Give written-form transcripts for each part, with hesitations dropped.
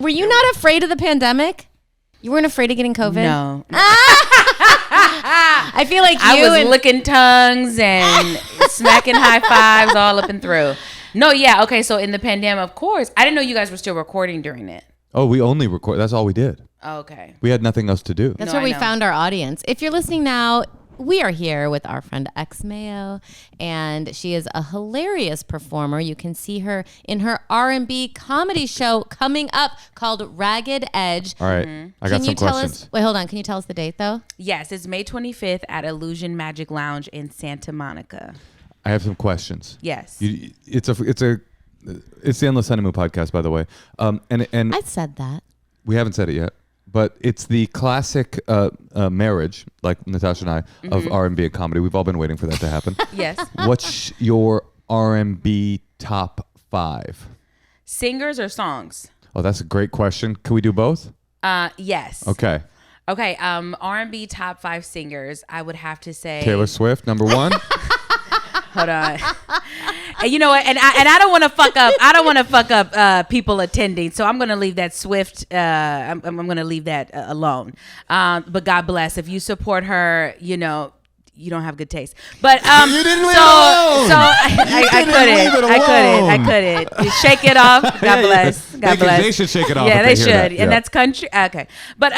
Were you not afraid of the pandemic? You weren't afraid of getting COVID? No. I feel like I was licking tongues and smacking high fives all up and through. No, yeah. Okay, so in the pandemic, of course. I didn't know you guys were still recording during it. Oh, we only record. That's all we did. Okay. We had nothing else to do. That's where we found our audience. If you're listening now, we are here with our friend X Mayo, and she is a hilarious performer. You can see her in her R&B comedy show coming up called Ragged Edge. All right. I got some questions. Wait, hold on. Can you tell us the date, though? Yes, it's May 25th at Illusion Magic Lounge in Santa Monica. I have some questions. Yes. It's the Endless Honeymoon podcast, by the way. And I said that. We haven't said it yet. But it's the classic marriage, like Natasha and I, of R&B and comedy. We've all been waiting for that to happen. Yes. What's your R&B top 5? Singers or songs? Oh, that's a great question. Can we do both? Yes. Okay. Okay. R&B top 5 singers. I would have to say Taylor Swift, number 1. Hold on. And you know what? And I don't want to fuck up. I don't want to fuck up people attending. So I'm going to leave that Swift. I'm going to leave that alone. But God bless. If you support her, you know, you don't have good taste. But you didn't leave it alone. So I couldn't. Shake it off. God bless. God bless. They should shake it off. Yeah, they should. That. And that's country. Okay. But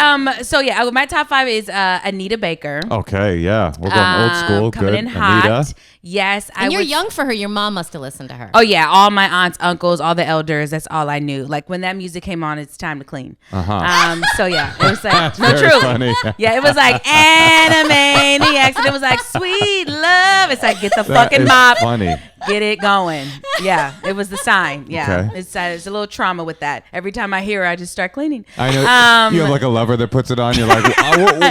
so yeah, my top 5 is Anita Baker. Okay, yeah. We're going old school. Coming Good. in hot. Anita. Yes. And you're young for her. Your mom must have listened to her. Oh yeah, all my aunts, uncles, all the elders. That's all I knew. Like when that music came on, it's time to clean. So yeah, it was like no, truly. Funny. Yeah, it was like Animaniacs, and it was like Sweet Love. It's like get the fucking mop, funny. Get it going. Yeah, it was the sign. Yeah, okay. It's a little trauma with that. Every time I hear her, I just start cleaning. I know. You have like a lover that puts it on. You're like,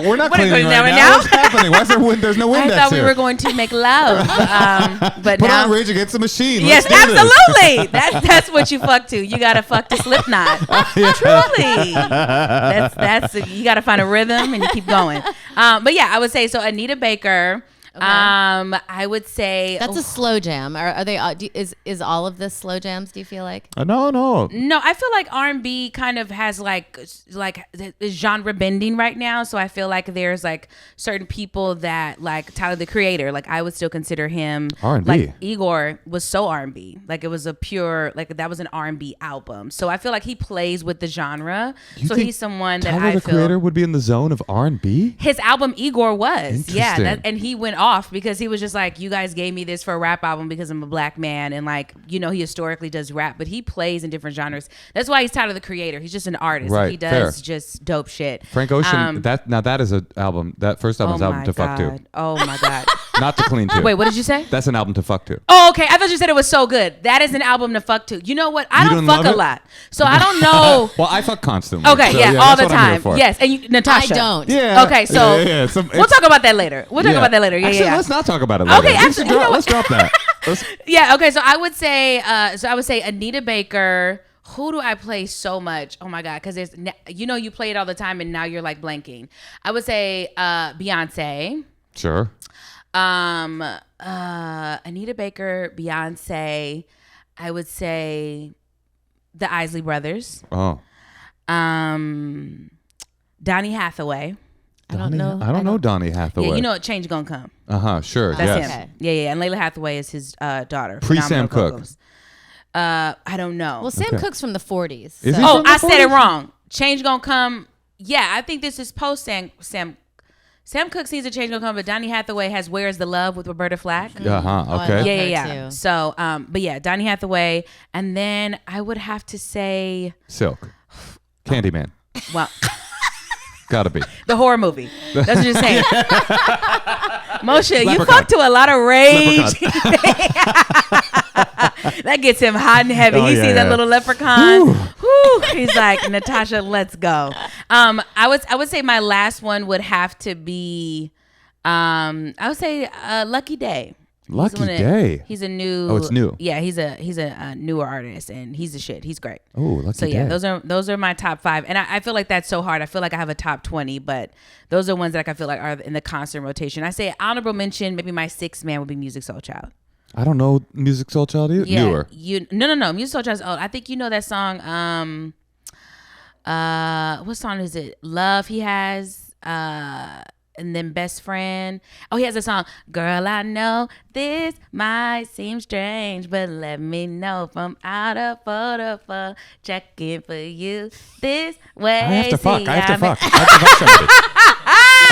we're not cleaning right now. What's happening? Why is there's no Windex I thought we here? were going to make love. But put now, on Rage Against the Machine. Yes, absolutely. That's what you fuck to. You gotta fuck to Slipknot. Truly, that's you gotta find a rhythm and you keep going. But yeah, I would say so. Anita Baker. Okay. I would say that's a slow jam. Are they? Is all of this slow jams? Do you feel like? No. No, I feel like R&B kind of has like is genre bending right now. So I feel like there's like certain people that like Tyler the Creator. Like I would still consider him R&B. Like Igor was so R&B. Like it was a pure that was an R&B album. So I feel like he plays with the genre. So he's someone that Tyler the Creator would be in the zone of R&B. His album Igor was and he went off because he was just like, you guys gave me this for a rap album because I'm a black man, and like, you know, he historically does rap, but he plays in different genres. That's why he's Tyler the Creator. He's just an artist. Right, He does just dope shit. Frank Ocean. That is an album. That first album's album to fuck to. Oh my God. Not to clean to. Wait, what did you say? That's an album to fuck to. Oh, okay. I thought you said it was so good. That is an album to fuck to. You know what? I don't fuck a lot, so I don't know. Well, I fuck constantly. Okay, so, yeah, all the time. Yes, and Natasha. I don't. Yeah. Okay, so we'll talk about that later. We'll talk about that later. Yeah, actually, yeah. Let's not talk about it later. Okay, actually, let's drop that. Yeah. Okay, so I would say, Anita Baker. Who do I play so much? Oh my God, because there's, you play it all the time, and now you're like blanking. I would say Beyonce. Sure. Anita Baker, Beyonce. I would say the Isley Brothers. Oh. Donny Hathaway. I don't know. I don't know Donny Hathaway. Yeah, you know Change Gonna Come. Sure. That's yes. him. Yeah. And Layla Hathaway is his daughter. Pre-Sam Cooke. I don't know. Well, Sam Cooke's from the 40s. So. Oh, I said it wrong. Change Gonna Come. Yeah, I think this is post Sam Cooke sees a Change Gonna Come, but Donny Hathaway has Where's the Love with Roberta Flack. Okay. Yeah. So, but yeah, Donny Hathaway, and then I would have to say Silk, Candyman. Well, gotta be the horror movie. That's what you're saying. Moshe, you fuck to a lot of rage. That gets him hot and heavy. He sees that little leprechaun. Whew. He's like, Natasha, let's go. I would say my last one would have to be, I would say Lucky Day. Lucky Day. He's a new. Oh, it's new. Yeah, he's a newer artist, and he's the shit. He's great. Oh, Lucky Day. So yeah, those are my top 5, and I feel like that's so hard. I feel like I have a top 20, but those are ones that I feel like are in the constant rotation. I say honorable mention. Maybe my 6th man would be Musiq Soulchild. I don't know Musiq Soulchild either. Yeah, Newer. No. Musiq Soulchild's old. I think you know that song. What song is it? Love he has. And then Best Friend. Oh, he has a song. Girl, I know this might seem strange, but let me know from out of photo for checking for you this way. I have to fuck. I have to fuck somebody.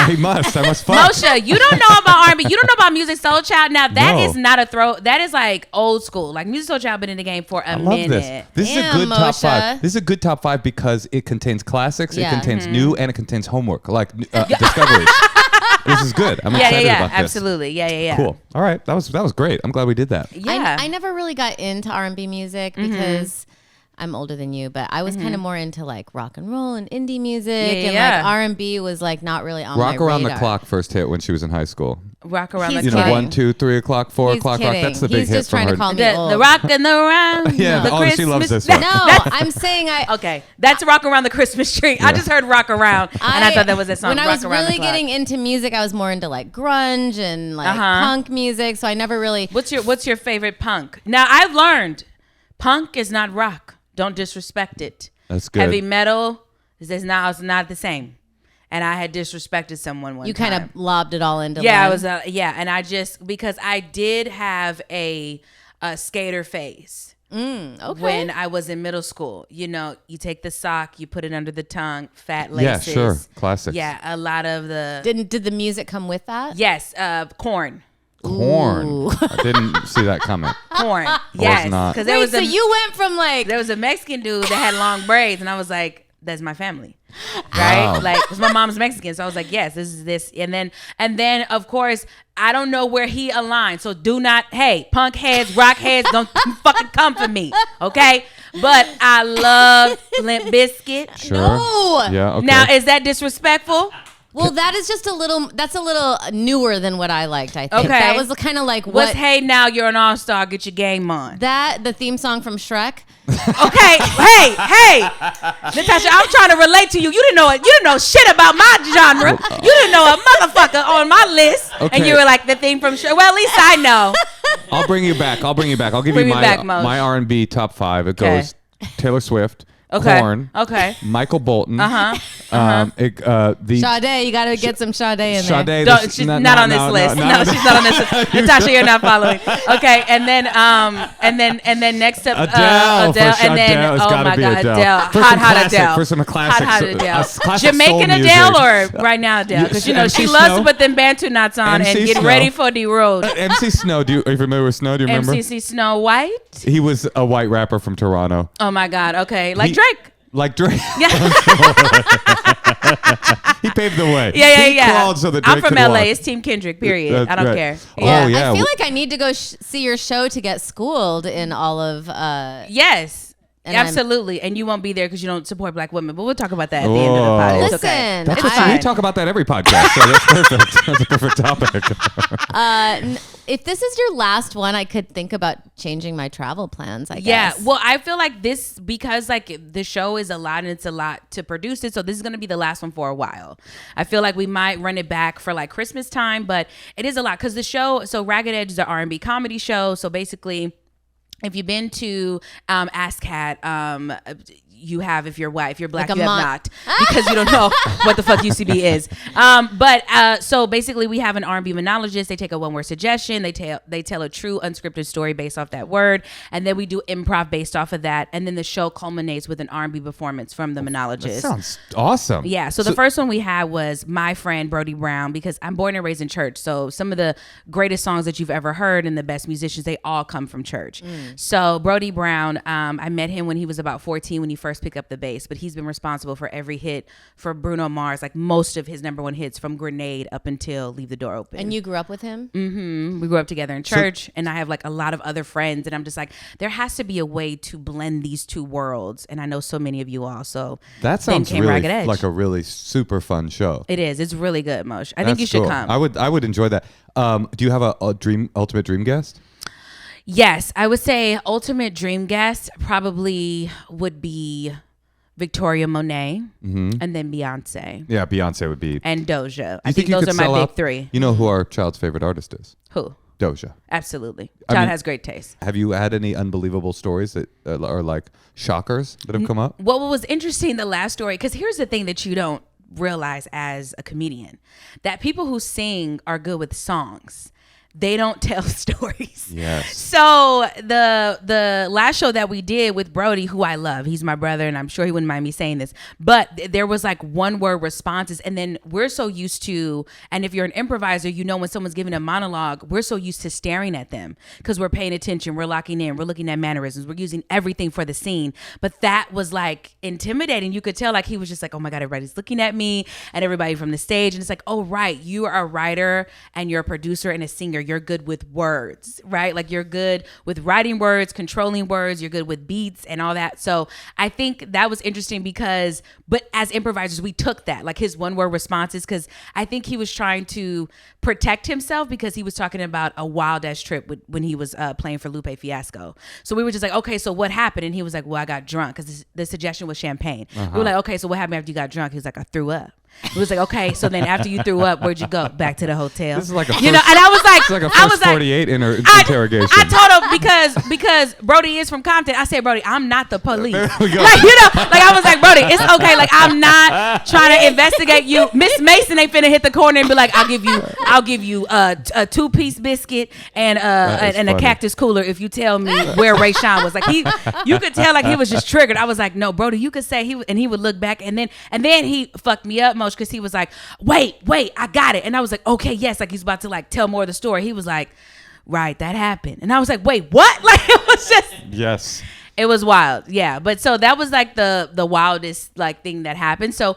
I must fuck. Moshe, you don't know about R&B. You don't know about Music Soul Child. Now that No. is not a throw. That is like old school. Like Music Soul Child been in the game for a minute. This is a Damn, good top Moshe. 5. This is a good top 5 because it contains classics, Yeah. it contains new, and it contains homework, like discoveries. This is good. I'm excited about this. Absolutely. Yeah. Cool. All right, that was great. I'm glad we did that. Yeah. I never really got into R&B music because I'm older than you, but I was kind of more into like rock and roll and indie music, and like R&B was like not really on Rock my Around radar. the Clock first hit when she was in high school. Rock around He's the You know, clock. kidding. 1, 2, 3 o'clock, 4 He's o'clock rock. kidding. That's the big He's hit just from trying her. to call me The old. rock and the round. Yeah, the oh, she loves this one. No, I'm saying Okay, that's Rock Around the Christmas Tree. I just heard Rock Around, and I thought that was a song. When I Rock was Around really the Clock. getting into music, I was more into like grunge and like punk music. So I never really. What's your favorite punk? Now I've learned, punk is not rock. Don't disrespect it. That's good. Heavy metal is not the same. And I had disrespected someone one You time. kind of lobbed it all into. Yeah, one. I was and I just because I did have a skater phase. Okay. When I was in middle school. You know, you take the sock, you put it under the tongue, fat Yeah, laces. sure. Classics. Yeah, a lot of the Did the music come with that? yes, corn. Corn. Ooh. I didn't see that coming. Corn. Yes. not. Because there Wait, was so you went from like there was a Mexican dude that had long braids, and I was like, that's my family. Right? Wow. Like, because my mom's Mexican. So I was like, yes, this is this. And then of course, I don't know where he aligned. So do not, hey, punk heads, rock heads, don't fucking come for me. Okay? But I love Limp Bizkit. Sure. No. Yeah, okay. Now, is that disrespectful? Well, that is just that's a little newer than what I liked, I think. Okay. That was kind of like What's what hey now you're an all-star, get your game on. the theme song from Shrek. Okay, hey, Natasha, I'm trying to relate to you. You didn't know it. You didn't know shit about my genre. You didn't know a motherfucker on my list, and Okay. you were like the theme from Shrek. Well, at least I know. I'll bring you back. I'll give Bring you me back, Moshe. my R&B top 5. It Okay. goes Taylor Swift, Okay. Korn, Okay. Michael Bolton. Uh-huh. The Sade, you got to get some Sade in there. Sade. Don't, she's not on this list. No, she's not on this list. Natasha, you're not following. Okay, and then next up, Adele, for and then Adele. It's oh gotta my be God, Adele. Adele, For some hot classic- Adele, for some classic- hot Adele, classic Jamaican soul Adele music. or right now Adele, because you know MC she loves Snow. to put them Bantu knots on MC and get Snow. ready for the road. MC Snow. Are you familiar with Snow? Do you remember? MCC Snow White. He was a white rapper from Toronto. Oh my God. Okay, like He- Drake. Like Drake. Yeah. He paved the way. Yeah. He crawled so that Drake I'm from could LA. walk. It's Team Kendrick. Period. That's I don't right. care. Oh, Yeah. yeah. I feel like I need to go see your show to get schooled in all of. Yes. And I'm- Absolutely. And you won't be there because you don't support black women. But we'll talk about that at the end of the Whoa. pod. It's Listen, okay. That's It's what, fine. we talk about that every podcast, so that's perfect. That's a perfect topic. If this is your last one, I could think about changing my travel plans. I Yeah, guess. well, I feel like this because like the show is a lot and it's a lot to produce it. So this is gonna be the last one for a while. I feel like we might run it back for like Christmas time, but it is a lot because the show. So Ragged Edge is an R&B comedy show. So basically, if you've been to ASCAT, you have if you're white, if you're black, Like a you have month. not because you don't know what the fuck UCB is. So basically, we have an R&B monologist. They take a one-word suggestion. They tell a true unscripted story based off that word, and then we do improv based off of that, and then the show culminates with an R&B performance from the monologist. That sounds awesome. Yeah. So the first one we had was my friend Brody Brown, because I'm born and raised in church. So some of the greatest songs that you've ever heard and the best musicians, they all come from church. So Brody Brown, I met him when he was about 14 when he first picked up the bass, but he's been responsible for every hit for Bruno Mars, like most of his number one hits from Grenade up until Leave the Door Open. And you grew up with him? We grew up together in church, and I have like a lot of other friends, and I'm just like, there has to be a way to blend these two worlds, and I know so many of you all. So That sounds then came Ragged really Edge. like a really super fun show. It is. It's really good, Moshe. I think you That's should cool. come. I would enjoy that. Do you have a ultimate dream guest? Yes, I would say ultimate dream guest probably would be Victoria Monet, and then Beyonce Yeah, Beyonce would be. and Doja. I You think you those could are my sell big out? three. You know who our child's favorite artist is? Who? Doja. Absolutely. I John mean- has great taste. Have you had any unbelievable stories that are like shockers that have come up? Well, what was interesting, the last story, because here's the thing that you don't realize as a comedian, that people who sing are good with songs. They don't tell stories. Yes. So the last show that we did with Brody, who I love, he's my brother, and I'm sure he wouldn't mind me saying this, but there was like one word responses, and then we're so used to, and if you're an improviser, you know when someone's giving a monologue, we're so used to staring at them because we're paying attention, we're locking in, we're looking at mannerisms, we're using everything for the scene. But that was like intimidating. You could tell like he was just like, oh my God, everybody's looking at me, and everybody from the stage, and it's like, oh right, you are a writer and you're a producer and a singer. You're good with words, right? Like you're good with writing words, controlling words, you're good with beats and all that. So I think that was interesting because, but as improvisers, we took that, like his one word responses, because I think he was trying to protect himself because he was talking about a wild ass trip when he was playing for Lupe Fiasco. So we were just like, okay, so what happened? And he was like, well, I got drunk, because the suggestion was champagne. We were like, okay, so what happened after you got drunk? He was like, I threw up. It was like, okay, so then after you threw up, where'd you go? Back to the hotel. This is like a and I was like, it's like a I was first 48 interrogation. I told him because Brody is from Compton. I said, Brody, I'm not the police. There we go. Like, like I was like, Brody, it's okay. Like I'm not trying to investigate you. Miss Mason ain't finna hit the corner and be like, I'll give you a 2-piece biscuit and a funny. cactus cooler if you tell me where Ray Sean was. Like you could tell like he was just triggered. I was like, no, Brody, you could say he would look back and then he fucked me up, Moshe, because he was like, wait, I got it. And I was like, okay, yes. Like he's about to like tell more of the story. He was like, right, that happened. And I was like, wait, what? Like it was just, Yes. it was wild. Yeah. But so that was like the wildest like thing that happened. So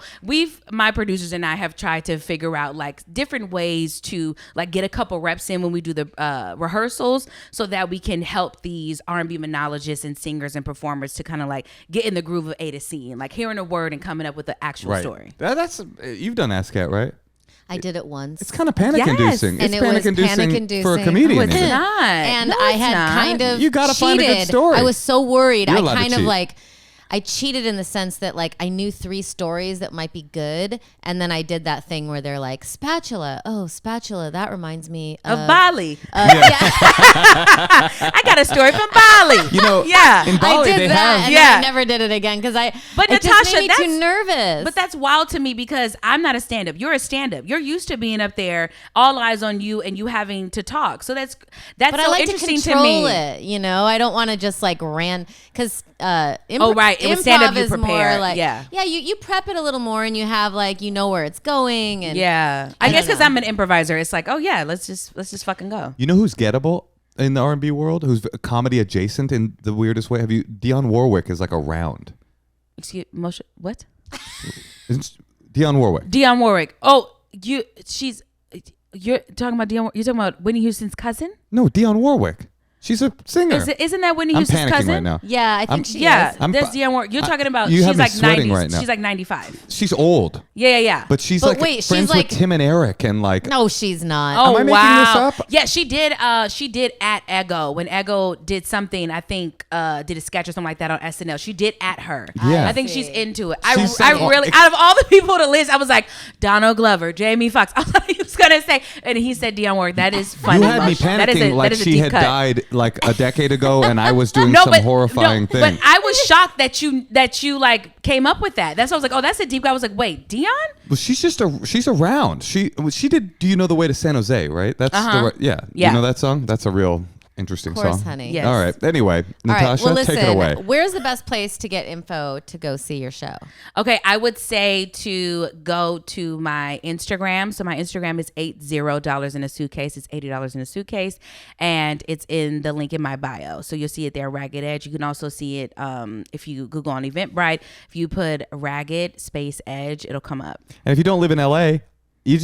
my producers and I have tried to figure out like different ways to like get a couple reps in when we do the rehearsals so that we can help these R&B monologists and singers and performers to kind of like get in the groove of A to C and like hearing a word and coming up with the actual story. That's you've done ASCAT, right? I did it once. It's kind of panic-inducing. And It's it was panic-inducing for a panic-inducing. comedian. No, it's even. not. And No, I it's had not. kind of You gotta find a good cheated. story. I was so worried. You're I allowed to kind of cheat. like I cheated in the sense that like I knew 3 stories that might be good, and then I did that thing where they're like spatula. Oh, spatula. That reminds me Of Bali. yeah. I got a story from Bali. You know, Yeah. in I Bali did they that, have. and Yeah. then I never did it again because But it Natasha, just made me that's- too nervous. But that's wild to me because I'm not a stand-up. You're a stand-up. You're used to being up there, all eyes on you, and you having to talk. So that's but so I like to interesting control me. it. You know, I don't want to just like because Oh, right. With stand-up, you is more prepare. like, Yeah. you prep it a little more, and you have like you know where it's going, and Yeah, I I guess don't because know. I'm an improviser, it's like, oh yeah, let's just fucking go. You know who's gettable in the R&B world? Who's comedy adjacent in the weirdest way? Dionne Warwick is like around. Excuse Moshe, what? Isn't Dionne Warwick? Dionne Warwick. Oh, you're talking about Dionne. You're talking about Whitney Houston's cousin. No, Dionne Warwick. She's a singer. Isn't that Whitney I'm Houston's panicking cousin? right now. yeah, I think I'm- she Yeah, is. that's Dionne Warwick. You're talking about. you She's have me like sweating 90s. right now. She's like 95. She's old, Yeah. but she's But like wait, she's friends like- with Tim and Eric and like. No, she's not. Oh Am I making wow! this up? Yeah, she did. She did at Ego when Ego did something. I think did a sketch or something like that on SNL. She did at her. Yeah. I think see. she's into it. She I said- really out of all the people to list, I was like Donald Glover, Jamie Foxx. I thought he was gonna say, and he said Dionne Warwick. That is funny. You had me That is panicking a- like that is a she deep had cut. died like a decade ago, and I was doing some horrifying thing. But I was shocked that you like came up with that. That's why I was like, oh, that's a deep cut. I was like, wait, Dionne? Well, she's around. She did. Do you know the way to San Jose? Right. That's Yeah. You know that song? That's a real interesting Of course, song. honey. Yes. All right. Anyway, All Natasha, right. Well, listen. take it away. Where's the best place to get info to go see your show? Okay, I would say to go to my Instagram. So my Instagram is $80 in a suitcase. It's $80 in a suitcase, and it's in the link in my bio. So you'll see it there, Ragged Edge. You can also see it if you Google on Eventbrite. If you put Ragged space Edge, it'll come up. And if you don't live in LA, you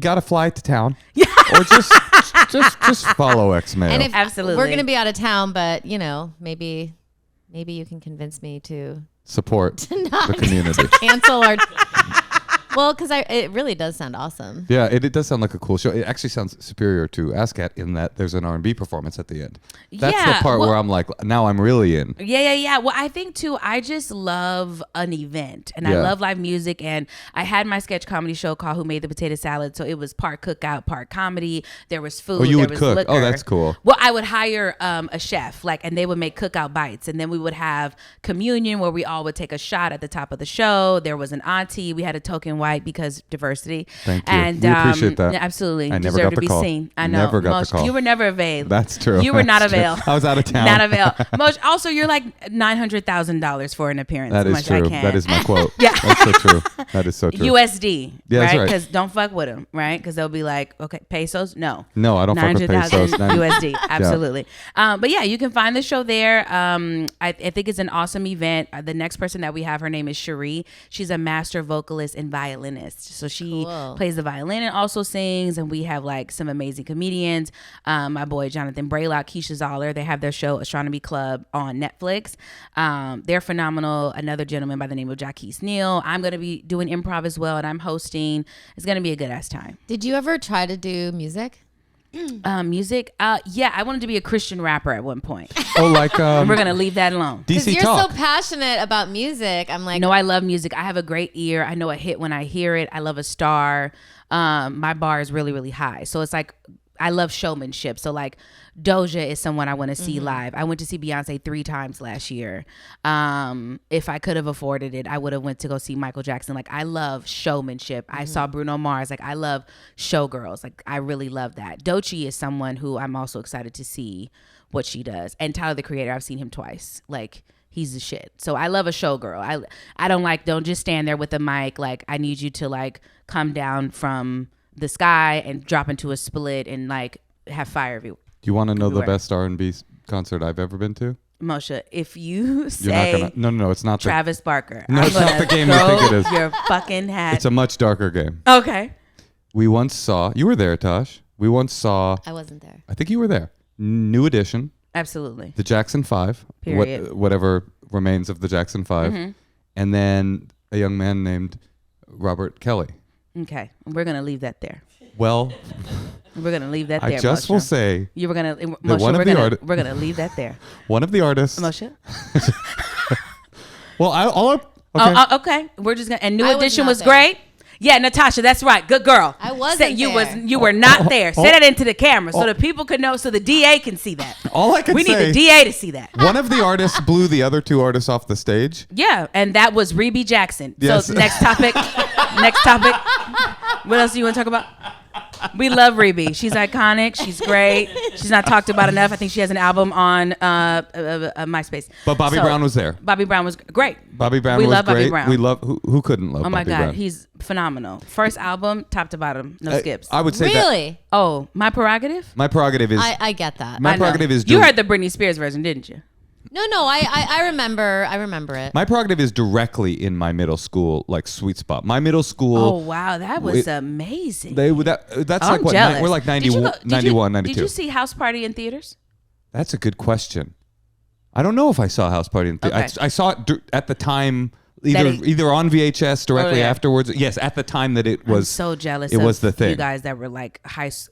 got to fly to town. Yeah. Or just follow X Mayo. And if Absolutely. we're gonna be out of town, but you know, maybe you can convince me to Support the community. cancel our Well, because it really does sound awesome. Yeah, it does sound like a cool show. It actually sounds superior to ASCAT in that there's an R&B performance at the end. That's the part where I'm like, now I'm really in. Yeah. Well, I think too, I just love an event and I love live music. And I had my sketch comedy show called Who Made the Potato Salad. So it was part cookout, part comedy. There was food. Oh, you there would was cook. liquor. Oh, that's cool. Well, I would hire a chef, and they would make cookout bites. And then we would have communion where we all would take a shot at the top of the show. There was an auntie. We had a token white because diversity. Thank you. And we appreciate that. Absolutely. I never Deserve got to the be call. seen. I know. Never got Moshe, the call. you were never available. That's true. You were not That's true. available. I was out of town. Not available. Moshe, also, you're like $900,000 for an appearance. That is Moshe, true. I can't. That is my quote. Yeah. That's so true. That is so true. USD, Yeah, that's right? right. Because don't fuck with them, right? Because they'll be like, okay, pesos? No. No, I don't fuck with 900,000 pesos. USD, absolutely. But yeah, you can find the show there. I think it's an awesome event. The next person that we have, her name is Cherie. She's a master vocalist and violinist. So she plays the violin and also sings. And we have like some amazing comedians. My boy Jonathan Braylock, Keisha Zoller. They have their show Astronomy Club on Netflix. They're phenomenal. Another gentleman by the name of Jaquise Neal. I'm going to be doing improv as well, and I'm hosting. It's going to be a good ass time. Did you ever try to do music? Music? Yeah, I wanted to be a Christian rapper at one point. Oh, like And we're going to leave that alone. Because DC you're Talk. so passionate about music. I'm like, No, I love music. I have a great ear. I know a hit when I hear it. I love a star. My bar is really, really high. So it's like, I love showmanship. So like Doja is someone I want to see live. I went to see Beyonce 3 times last year. If I could have afforded it, I would have went to go see Michael Jackson. Like I love showmanship. I saw Bruno Mars. Like I love showgirls. Like I really love that. Doechii is someone who I'm also excited to see what she does. And Tyler the Creator, I've seen him twice. Like he's the shit. So I love a showgirl. I don't just stand there with a mic. Like I need you to like come down from the sky and drop into a split and like have fire view. Do you want to know the everywhere. best R&B concert I've ever been to? Moshe, if you You're say not gonna. No, it's not. Travis Barker, No, I'm it's not gonna the game you throw think it is. your fucking hat. It's a much darker game. Okay. We once saw. You were there, Tosh. We once saw. I wasn't there. I think you were there. New Edition, Absolutely. the Jackson 5, Period. whatever remains of the Jackson 5, and then a young man named Robert Kelly. Okay. We're going to leave that there. Well, We're going to leave that there, I just Moshe. will say You were going to, that Moshe, one of the we're going to leave that there. one of the artists. Moshe? Well, okay. Okay. We're just going to, and New I was Edition not was there. great. Yeah, Natasha, that's right. Good girl. I wasn't Say you there. you were not there. Say that into the camera so the people could know, so the DA can see that. All I can We need say, the DA to see that. one of the artists blew the other 2 artists off the stage. Yeah, and that was Rebe Jackson. Yes. So next topic. Next topic. What else do you want to talk about? We love Rebe. She's iconic. She's great. She's not talked about enough. I think she has an album on MySpace. But Bobby Brown was there. Bobby Brown was great. Bobby Brown We was love Bobby great. Brown. We love who couldn't love Oh my Bobby God, Brown? he's phenomenal. First album, top to bottom, no skips. I would say that Really? Oh, My Prerogative? my prerogative is I get that. my I know. prerogative is You heard the Britney Spears version, didn't you? No, I remember it. my prerogative is directly in my middle school like sweet spot. My middle Oh school wow, that was amazing. they would that's I'm like what jealous. we're like Did you 91, go- 91 did 92. you see House Party in theaters? That's a good question. I don't know if I saw House Party in Okay. I saw it at the time That either on VHS directly yeah. afterwards. Yes, at the time that it was I'm so jealous. it was the thing. You guys that were like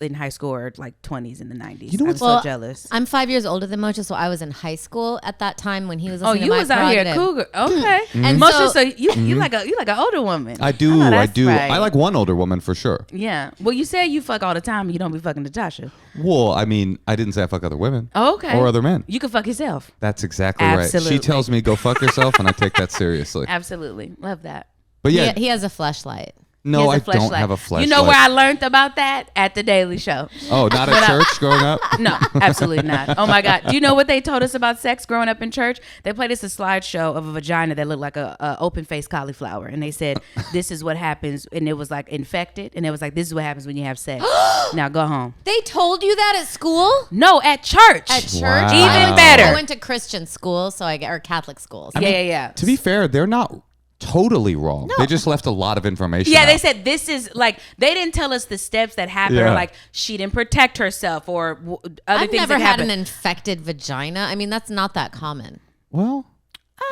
in high school or like 20s in the 90s. You know I'm what's- so Well, jealous. I'm 5 years older than Moshe, so I was in high school at that time when he was Oh, listening you to My was out here a Prerogative. cougar. Okay. And Moshe, so- so you like an older woman. I do. know I that's do. right. I like one older woman for sure. Yeah. Well, you say you fuck all the time and you don't be fucking Natasha. Well, I mean, I didn't say I fuck other women. Oh, okay. Or other men. You can fuck yourself. That's exactly right. Absolutely. She tells me go fuck yourself, and I take that seriously. Absolutely. Love that. But yeah, He has a fleshlight. no, He I has a don't fleshlight. have a flashlight. You know where I learned about that? At the Daily Show. Oh, not at church growing up. No, absolutely not. Oh my God. Do you know what they told us about sex growing up in church? They played us a slideshow of a vagina that looked like a open faced cauliflower. And they said, this is what happens. And it was like infected. And it was like, this is what happens when you have sex. Now go home. They told you that at school? No, at church. At church? Wow. Even I better. went to Christian school, or Catholic schools. Yeah. To be fair, they're not totally wrong. They just left a lot of information. Yeah, they out. said this is like, they didn't tell us the steps that happened or Yeah. like she didn't protect herself or other I've things never that had happened. an infected vagina. I mean, that's not that common. Well,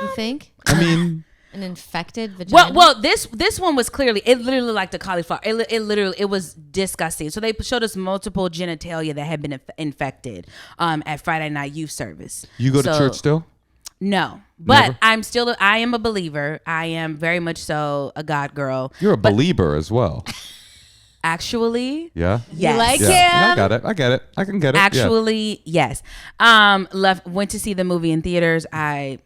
You think? I mean, An infected vagina? Well, this one was clearly, it literally looked like the cauliflower. It was disgusting. So they showed us multiple genitalia that had been infected at Friday night youth service. You go to church still? No, but Never? I am a believer. I am very much so a God girl. You're a believer as well. Actually, yeah. You like Yeah, him? I got it. I get it. I can get it. Actually, yes. Went to see the movie in theaters. I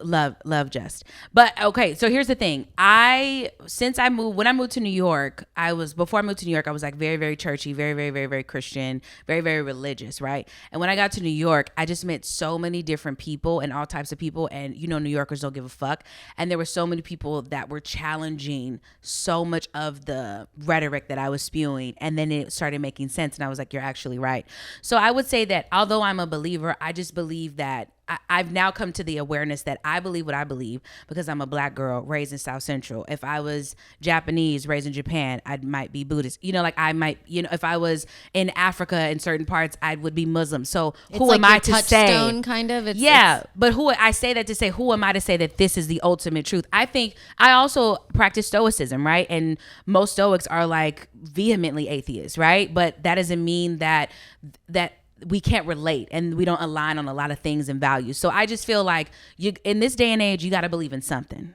love Just. But okay, so here's the thing. When I moved to New York, before I moved to New York, I was like very, very churchy, very, very, very, very Christian, very, very religious, right? And when I got to New York, I just met so many different people and all types of people. And New Yorkers don't give a fuck. And there were so many people that were challenging so much of the rhetoric that I was spewing. And then it started making sense. And I was like, you're actually right. So I would say that although I'm a believer, I just believe that I've now come to the awareness that I believe what I believe because I'm a black girl raised in South Central. If I was Japanese raised in Japan, I might be Buddhist. I might, if I was in Africa in certain parts, I would be Muslim. So who am I to say? Kind of. But I say that to say, who am I to say that this is the ultimate truth? I think I also practice stoicism, right? And most Stoics are like vehemently atheists, right? But that doesn't mean that we can't relate and we don't align on a lot of things and values. So I just feel like in this day and age, you got to believe in something.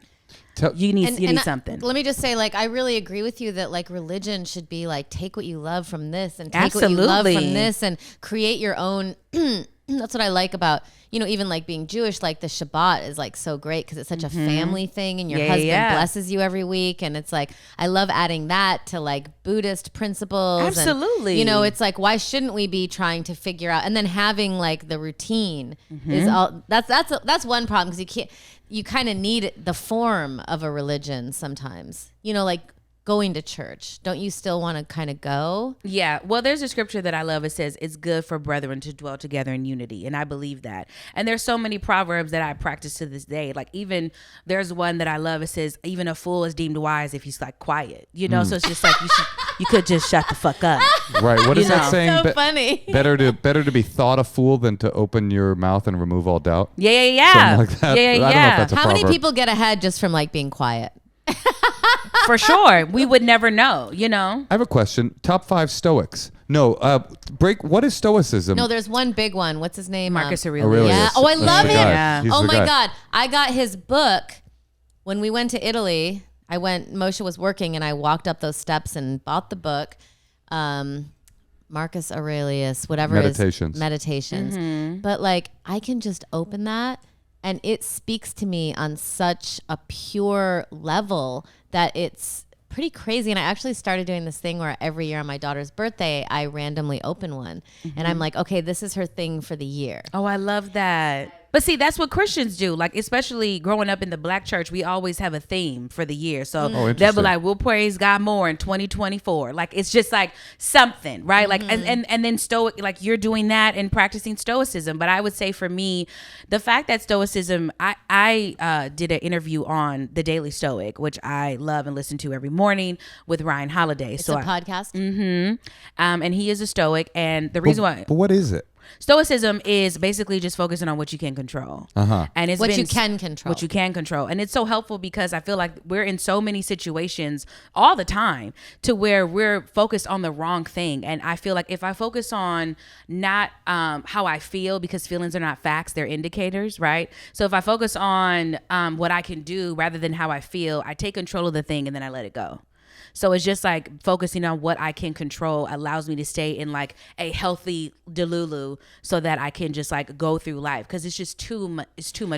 You need something. Let me just say, like, I really agree with you that like religion should be like, take what you love from this and take what you love from this and create your own. That's what I like about, even like being Jewish, like the Shabbat is like so great because it's such a family thing and your husband blesses you every week. And it's like, I love adding that to like Buddhist principles. Absolutely. And, it's like, why shouldn't we be trying to figure out, and then having like the routine is all, that's one problem because you kind of need the form of a religion sometimes, like going to church. Don't you still want to kind of go? Yeah. Well, there's a scripture that I love. It says it's good for brethren to dwell together in unity. And I believe that. And there's so many proverbs that I practice to this day. Like even there's one that I love. It says, even a fool is deemed wise if he's like quiet, So it's just like, you could just shut the fuck up. Right. What is that saying? So funny. Better to be thought a fool than to open your mouth and remove all doubt. Yeah. Something like that. Yeah. I don't know if that's a How proverb. many people get ahead just from like being quiet? For sure. We would never know, I have a question. Top 5 Stoics. No, what is Stoicism? No, there's one big one. What's his name? Marcus Aurelius. Aurelius. Yeah. Oh, I That's love the him. guy. Yeah. He's Oh the my guy. God. I got his book when we went to Italy. Moshe was working and I walked up those steps and bought the book. Marcus Aurelius, whatever Meditations. Meditations. But like, I can just open that and it speaks to me on such a pure level that it's pretty crazy. And I actually started doing this thing where every year on my daughter's birthday, I randomly open one. And I'm like, okay, this is her thing for the year. Oh, I love that. But see, that's what Christians do. Like, especially growing up in the black church, we always have a theme for the year. So they'll be like, we'll praise God more in 2024. Like, it's just like something, right? Like, and then Stoic, like you're doing that and practicing Stoicism. But I would say for me, the fact that Stoicism, I did an interview on The Daily Stoic, which I love and listen to every morning with Ryan Holiday. It's a podcast. And he is a Stoic. And the reason why. But what is it? Stoicism is basically just focusing on what you can control. And it's what you can control. What you can control. And it's so helpful because I feel like we're in so many situations all the time to where we're focused on the wrong thing. And I feel like if I focus on not how I feel, because feelings are not facts, they're indicators, right? So if I focus on what I can do rather than how I feel, I take control of the thing and then I let it go. So it's just like focusing on what I can control allows me to stay in like a healthy delulu so that I can just like go through life because it's just too much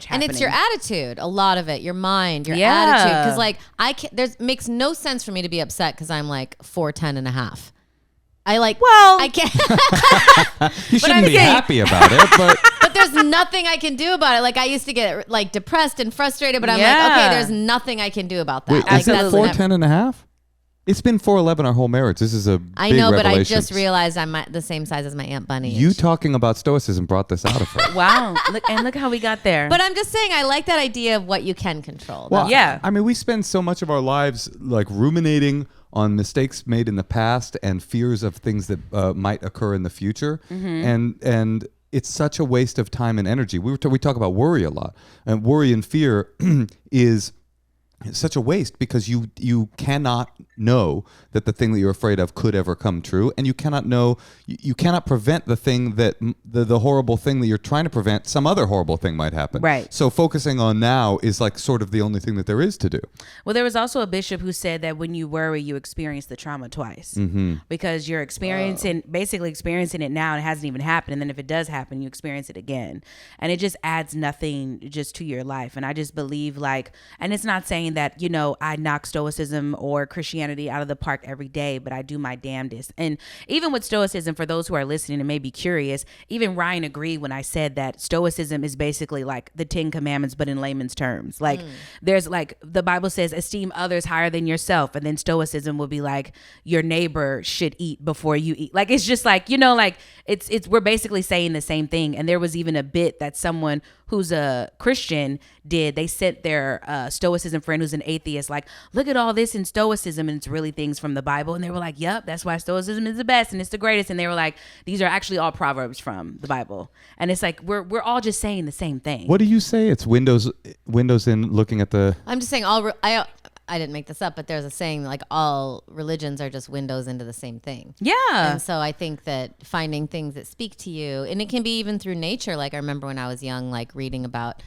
happening. And it's your attitude, a lot of it, your mind, your attitude. Because like makes no sense for me to be upset because I'm like 4'10" and a half. I can't. You shouldn't be happy about it, but But there's nothing I can do about it. Like I used to get like depressed and frustrated, but I'm like, okay, there's nothing I can do about that. wait, Like, is that that's 4'10" and a half? It's been 4'11" our whole marriage. This is a I big know, but I revelation. just realized I'm the same size as my Aunt Bunny. You talking about Stoicism brought this out of her. Wow. Look how we got there. But I'm just saying, I like that idea of what you can control. Well, yeah. I mean, we spend so much of our lives like ruminating on mistakes made in the past and fears of things that might occur in the future, and it's such a waste of time and energy. We talk about worry a lot, and worry and fear is it's such a waste, because you cannot know that the thing that you're afraid of could ever come true, and you cannot know, you cannot prevent the thing that the horrible thing that you're trying to prevent, some other horrible thing might happen. Right. So focusing on now is like sort of the only thing that there is to do. Well, there was also a bishop who said that when you worry, you experience the trauma twice, because you're basically experiencing it now, and it hasn't even happened. And then if it does happen, you experience it again, and it just adds nothing just to your life. And I just believe and it's not saying that, I knock stoicism or Christianity out of the park every day, but I do my damnedest. And even with stoicism, for those who are listening and may be curious, even Ryan agreed when I said that stoicism is basically like the 10 Commandments, but in layman's terms. There's the Bible says, esteem others higher than yourself. And then stoicism will be like, your neighbor should eat before you eat. It's just we're basically saying the same thing. And there was even a bit that someone who's a Christian did. They sent their stoicism friend who's an atheist, look at all this in stoicism, and it's really things from the Bible. And they were like, yep, that's why stoicism is the best and it's the greatest. And they were like, these are actually all proverbs from the Bible. And it's like we're all just saying the same thing. What do you say? It's windows in looking at the... I'm just saying I didn't make this up, but there's a saying all religions are just windows into the same thing. Yeah. And so I think that finding things that speak to you, and it can be even through nature. I remember when I was young, reading about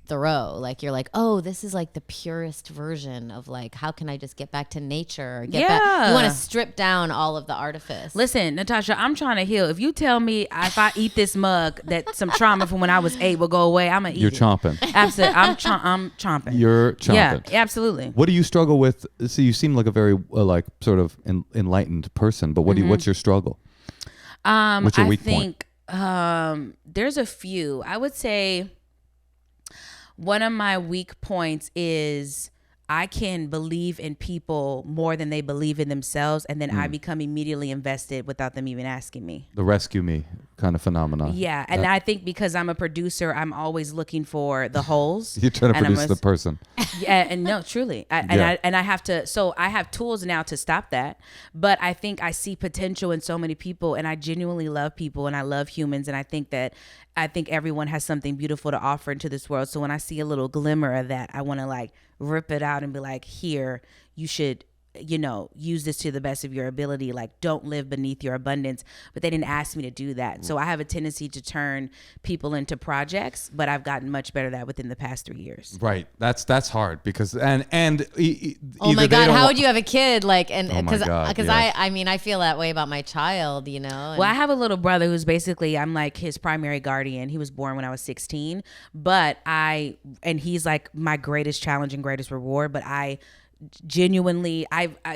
Thoreau, you're oh, this is the purest version of how can I just get back to nature or get back. You want to strip down all of the artifice. Listen, Natasha, I'm trying to heal. If you tell me if I eat this mug that some trauma from when I was 8 will go away, I'm gonna eat You're it. chomping. Absolutely. I'm chomping. You're chomping. Yeah, absolutely. What do you struggle with? So you seem like a very sort of enlightened person, but what's your struggle? What's your weak point? There's a few. I would say one of my weak points is I can believe in people more than they believe in themselves, and then I become immediately invested without them even asking me. The rescue me kind of phenomenon. Yeah, and I think because I'm a producer, I'm always looking for the holes. You're trying to produce the person. Yeah, and no, truly. I have to, so I have tools now to stop that, but I think I see potential in so many people, and I genuinely love people, and I love humans, and I think everyone has something beautiful to offer into this world. So when I see a little glimmer of that, I want to rip it out and be like, here, you should, use this to the best of your ability. Don't live beneath your abundance. But they didn't ask me to do that. So I have a tendency to turn people into projects, but I've gotten much better at that within the past 3 years. Right. That's hard because, oh my God, how would you have a kid? Because yes. I feel that way about my child, Well, I have a little brother who's basically, I'm his primary guardian. He was born when I was 16, and he's my greatest challenge and greatest reward. But I genuinely,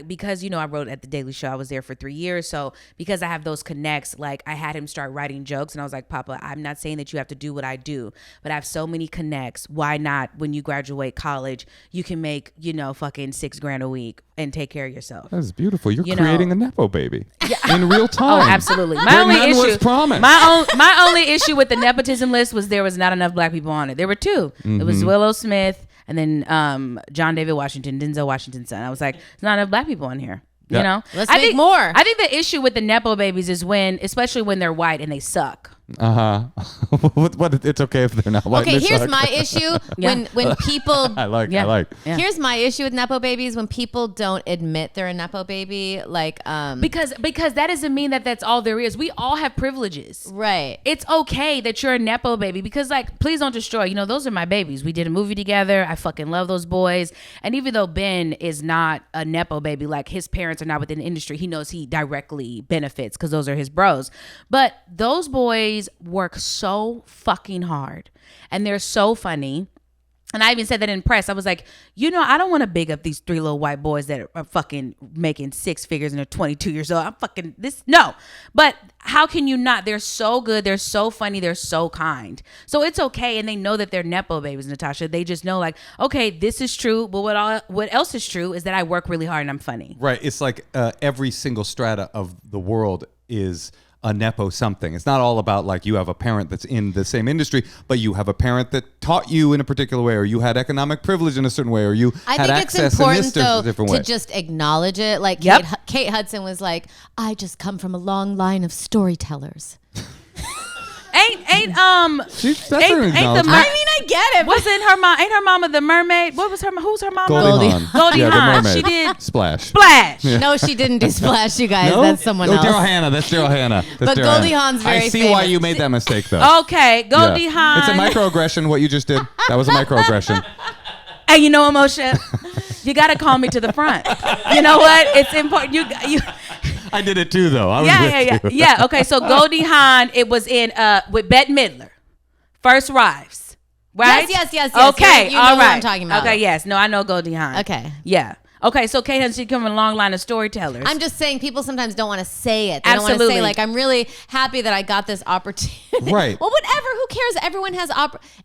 because I wrote at the Daily Show, I was there for 3 years, so because I have those connects, I had him start writing jokes, and I was like, Papa, I'm not saying that you have to do what I do, but I have so many connects. Why not, when you graduate college, you can make fucking $6,000 a week and take care of yourself? That's beautiful. You're creating a nepo baby in real time. Oh, absolutely. My only issue with the nepotism list was there was not enough black people on it. There were two. It was Willow Smith and then John David Washington, Denzel Washington's son. I was like, there's not enough black people on here. Let's make more. I think the issue with the nepo babies is especially when they're white and they suck. What? It's okay if they're not white. Okay, here's my issue when people. I like. Yeah. Here's my issue with nepo babies when people don't admit they're a nepo baby, because that doesn't mean that that's all there is. We all have privileges, right? It's okay that you're a nepo baby because please don't destroy. Those are my babies. We did a movie together. I fucking love those boys. And even though Ben is not a nepo baby, his parents are not within the industry, he knows he directly benefits because those are his bros. But those boys work so fucking hard and they're so funny. And I even said that in press. I was like, I don't want to big up these 3 little white boys that are fucking making 6 figures and they're 22 years old. I'm fucking no. But how can you not? They're so good. They're so funny. They're so kind. So it's okay. And they know that they're nepo babies, Natasha. They just know okay, this is true. But what else is true is that I work really hard and I'm funny. Right. It's every single strata of the world is a nepo something. It's not all about you have a parent that's in the same industry, but you have a parent that taught you in a particular way, or you had economic privilege in a certain way, or you had access in this different way. To just acknowledge it. Kate Hudson was like, I just come from a long line of storytellers. Ain't I get get it. Wasn't her mom? Ain't her mama the mermaid? What was her? Who's her mama? Goldie Hawn. Goldie Yeah, the Hawn. mermaid. She did Splash. Splash. Yeah. No, she didn't do Splash, you guys. No? That's someone Oh, else. Daryl Hannah. That's Daryl Hannah. That's But Daryl Goldie Hannah. Hawn's very I see why famous. you made that mistake, though. Okay, Goldie Hawn. It's a microaggression, what you just did. That was a microaggression. Hey, you know what, Moshe? You gotta call me to the front. You know what? It's important. You. I did it too, though. I was Yeah. with you. Yeah. Okay, so Goldie Hawn. It was in with Bette Midler, First Wives. Right? Yes. Okay, You know all what right. I'm talking about. Okay, yes. No, I know Goldie Hawn. Okay. Yeah. Okay, so Kate has come from a long line of storytellers. I'm just saying people sometimes don't want to say it. They don't Absolutely. want to say, like, I'm really happy that I got this opportunity. Right. Well, whatever. Who cares?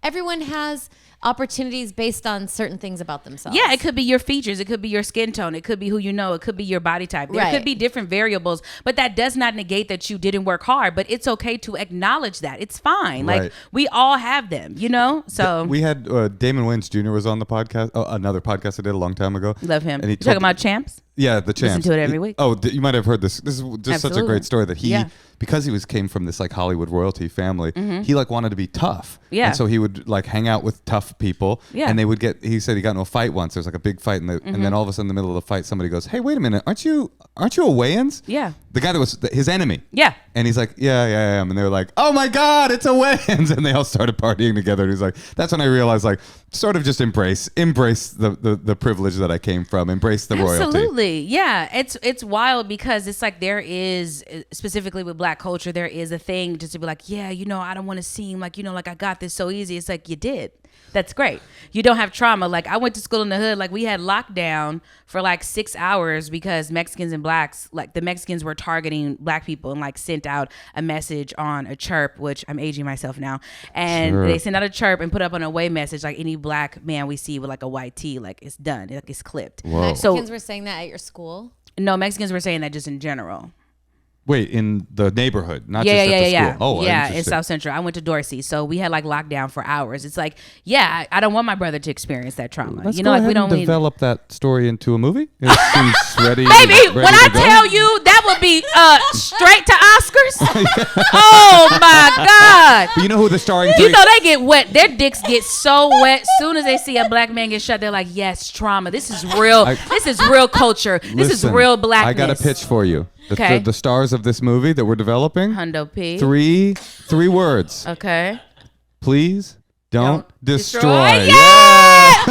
Everyone has opportunities based on certain things about themselves. Yeah, it could be your features. It could be your skin tone. It could be who you know. It could be your body type. There Right. could be different variables, but that does not negate that you didn't work hard. But it's okay to acknowledge that. It's fine. Right. Like, we all have them, you know? So We had Damon Wayans Jr. was on the podcast. Oh, another podcast I did a long time ago. love him. And he Talking told- about champs? Yeah, the champs. to it every week. You might have heard this. This is just such a Absolutely. great story that he, Yeah. because he came from this like Hollywood royalty family, he like wanted to be tough. Yeah. And so he would like hang out with tough people. Yeah. And they would get. He said he got into a fight once. There was like a big fight, and then all of a sudden, in the middle of the fight, somebody goes, "Hey, wait a minute, aren't you a Wayans?" Yeah. The guy that was his enemy. Yeah. And he's like, yeah, I am. And they were like, oh my God, it's a Wayans. And they all started partying together. And he's like, that's when I realized, like, sort of just embrace the privilege that I came from, embrace the royalty. Absolutely. Yeah. It's wild because it's like there is, specifically with Black culture, there is a thing just to be like, yeah, you know, I don't want to seem like, you know, like I got this so easy. It's like, you did. That's great. You don't have trauma. Like, I went to school in the hood. Like, we had lockdown for like 6 hours because Mexicans and Blacks, like the Mexicans were targeting Black people and like sent out a message on a chirp, which I'm aging myself now. And Sure. they sent out a chirp and put up an away message, like any Black man we see with like a white tee, like it's done, like it's clipped. Whoa. Mexicans were saying that at your school? No, Mexicans were saying that just in general. Wait, in the neighborhood, not Yeah, just at the yeah. school. Oh, yeah, in interesting. South Central. I went to Dorsey, so we had like lockdown for hours. It's like, yeah, I don't want my brother to experience that trauma. Let's you go know, like ahead we don't and need. develop that story into a movie. It seems ready. Baby, ready when I to go. tell you that would be straight to Oscars. Oh my God. But you know who the starring You three? know they get wet. Their dicks get so wet. Soon as they see a Black man get shot, they're like, "Yes, trauma. This is real. This is real culture. This is Listen, real Blackness." I got a pitch for you. Okay. The stars of this movie that we're developing. Hundo P. Three words. Okay. Please don't destroy. destroy. Yeah!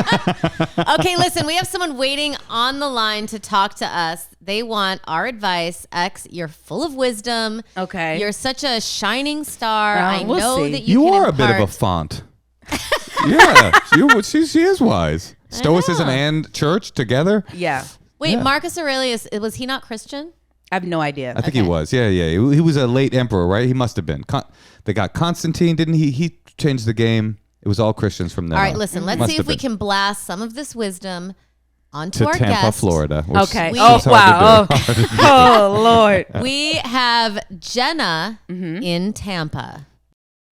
Okay, listen, we have someone waiting on the line to talk to us. They want our advice. X, you're full of wisdom. Okay. You're such a shining star. Well, I we'll know see. that you You can are a bit of a impart- font. Yeah, she is wise. Stoicism and church together. Yeah. Wait, Yeah. Marcus Aurelius, was he not Christian? I have no idea. I think he was. Yeah. He was a late emperor, right? He must have been. They got Constantine, didn't he? He changed the game. It was all Christians from then All right, on. listen, let's Must see if have we been. can blast some of this wisdom onto to our Tampa, guest. Florida. which Okay. is Oh, hard to wow. do. Oh, Lord. We have Jenna Mm-hmm. in Tampa.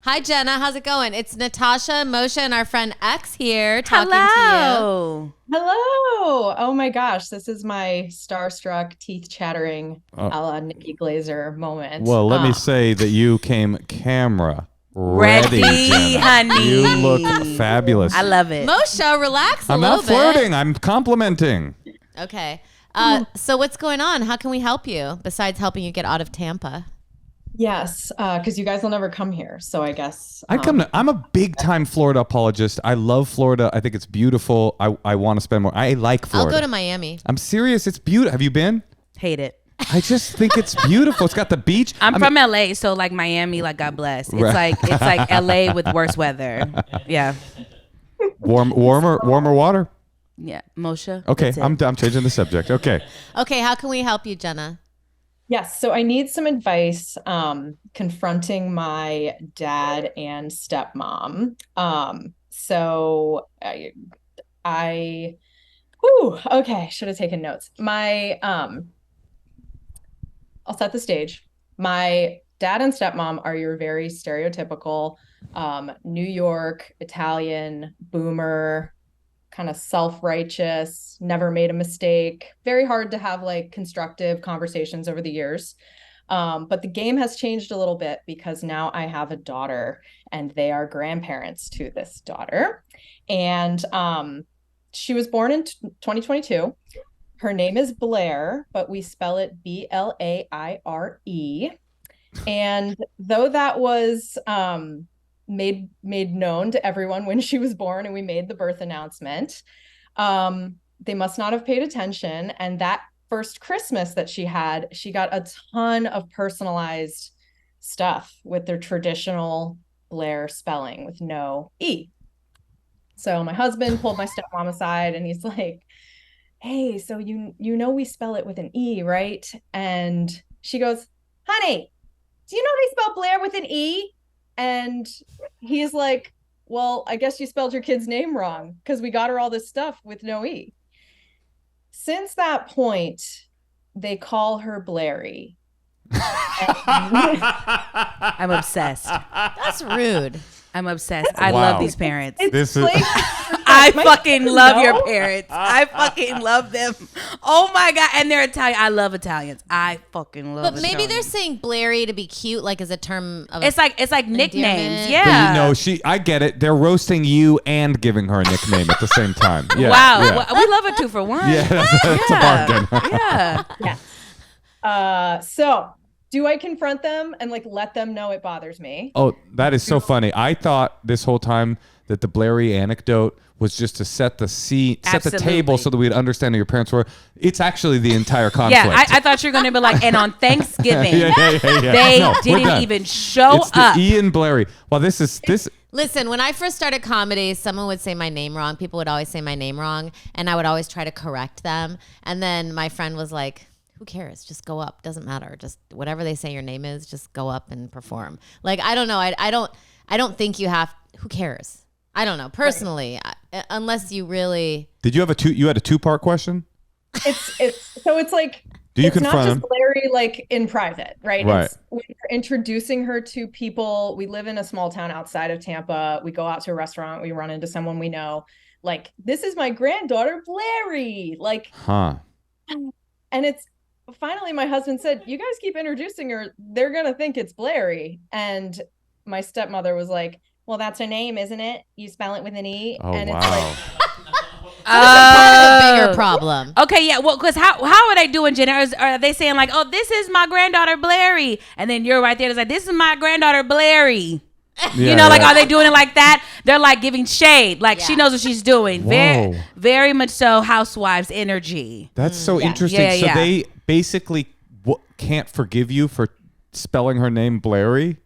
Hi, Jenna. How's it going? It's Natasha, Moshe, and our friend X here talking to Hello. Hello. Oh my gosh, this is my starstruck, teeth chattering, a la Nikki Glazer moment. Well, let me say that you came camera Ready, Jenna. honey. You look fabulous. I love you. it. Moshe, relax a I'm little not flirting. I'm complimenting. bit. Okay. So what's going on? How can we help you besides helping you get out of Tampa? Yes, because you guys will never come here. So I guess I'm a big time Florida apologist. I love Florida. I think it's beautiful. I want to spend more. I like Florida. I'll go to Miami. I'm serious. It's beautiful. Have you been? Hate it. I just think it's beautiful. It's got the beach. I'm I from mean, LA, so like Miami, like God bless. It's Right. like LA with worse weather. Yeah. warmer water. Yeah. Moshe. Okay, that's it. I'm changing the subject. Okay. Okay, how can we help you, Jenna? yes. So I need some advice confronting my dad and stepmom. So okay, should have taken notes. I'll set the stage. My dad and stepmom are your very stereotypical New York Italian boomer, kind of self-righteous, never made a mistake. Very hard to have like constructive conversations over the years. But the game has changed a little bit because now I have a daughter and they are grandparents to this daughter. And she was born in 2022. Her name is Blair, but we spell it Blaire. And though that was made known to everyone when she was born and we made the birth announcement, they must not have paid attention. And that first Christmas that she got a ton of personalized stuff with their traditional Blair spelling with no E. So my husband pulled my stepmom aside and he's like, hey, so you know we spell it with an E, right? And she goes, honey, do you know they spell Blair with an E? And he's like, well, I guess you spelled your kid's name wrong because we got her all this stuff with no E. Since that point, they call her Blairy. I'm obsessed. That's rude. I'm obsessed. I Wow. love these parents. This is I fucking love your parents. I fucking love them. Oh my God. And they're Italian. I love Italians. I fucking love But maybe they're saying Blairy to be cute, like as a term of It's like nicknames. endearment. Yeah. no, I get it. They're roasting you and giving her a nickname at the same time. Yeah, Wow. yeah. Well, we love a 2 for 1. Yeah, that's a bargain. Yeah. So do I confront them and like let them know it bothers me? Oh, that is so funny. I thought this whole time that the Blairy anecdote was just to set the Absolutely. table so that we'd understand who your parents were. It's actually the entire conflict. Yeah, I thought you were going to be like, and on Thanksgiving, Yeah. they No, we're didn't done. even show It's the up. Ian Blairy. Well, this. Listen, when I first started comedy, someone would say my name wrong. People would always say my name wrong, and I would always try to correct them. And then my friend was like, who cares? Just go up. Doesn't matter. Just whatever they say your name is, just go up and perform. Like, I don't know. I don't think you have, who cares? I don't know. Personally, unless you really. Did you have you had a 2-part question? It's like, Do you it's confront not him? just Larry like in private, right? Right. It's when you're introducing her to people. We live in a small town outside of Tampa. We go out to a restaurant. We run into someone we know. Like, this is my granddaughter, Blairy. Like, Huh. and it's finally my husband said, you guys keep introducing her. They're going to think it's Blairy. And my stepmother was like, well, that's her name, isn't it? You spell it with an E. Oh, and wow. it's like, Part of the bigger problem. Okay, yeah. Well, because how are they doing, Jenna? Are they saying like, oh, this is my granddaughter Blairy, and then you're right there, it's like, this is my granddaughter Blairy. You know, like, are they doing it like that? They're like giving shade, like she knows what she's doing. Very, Whoa. very much so. Housewives energy. That's so Yeah. interesting. Yeah, so yeah. they basically can't forgive you for spelling her name Blairy?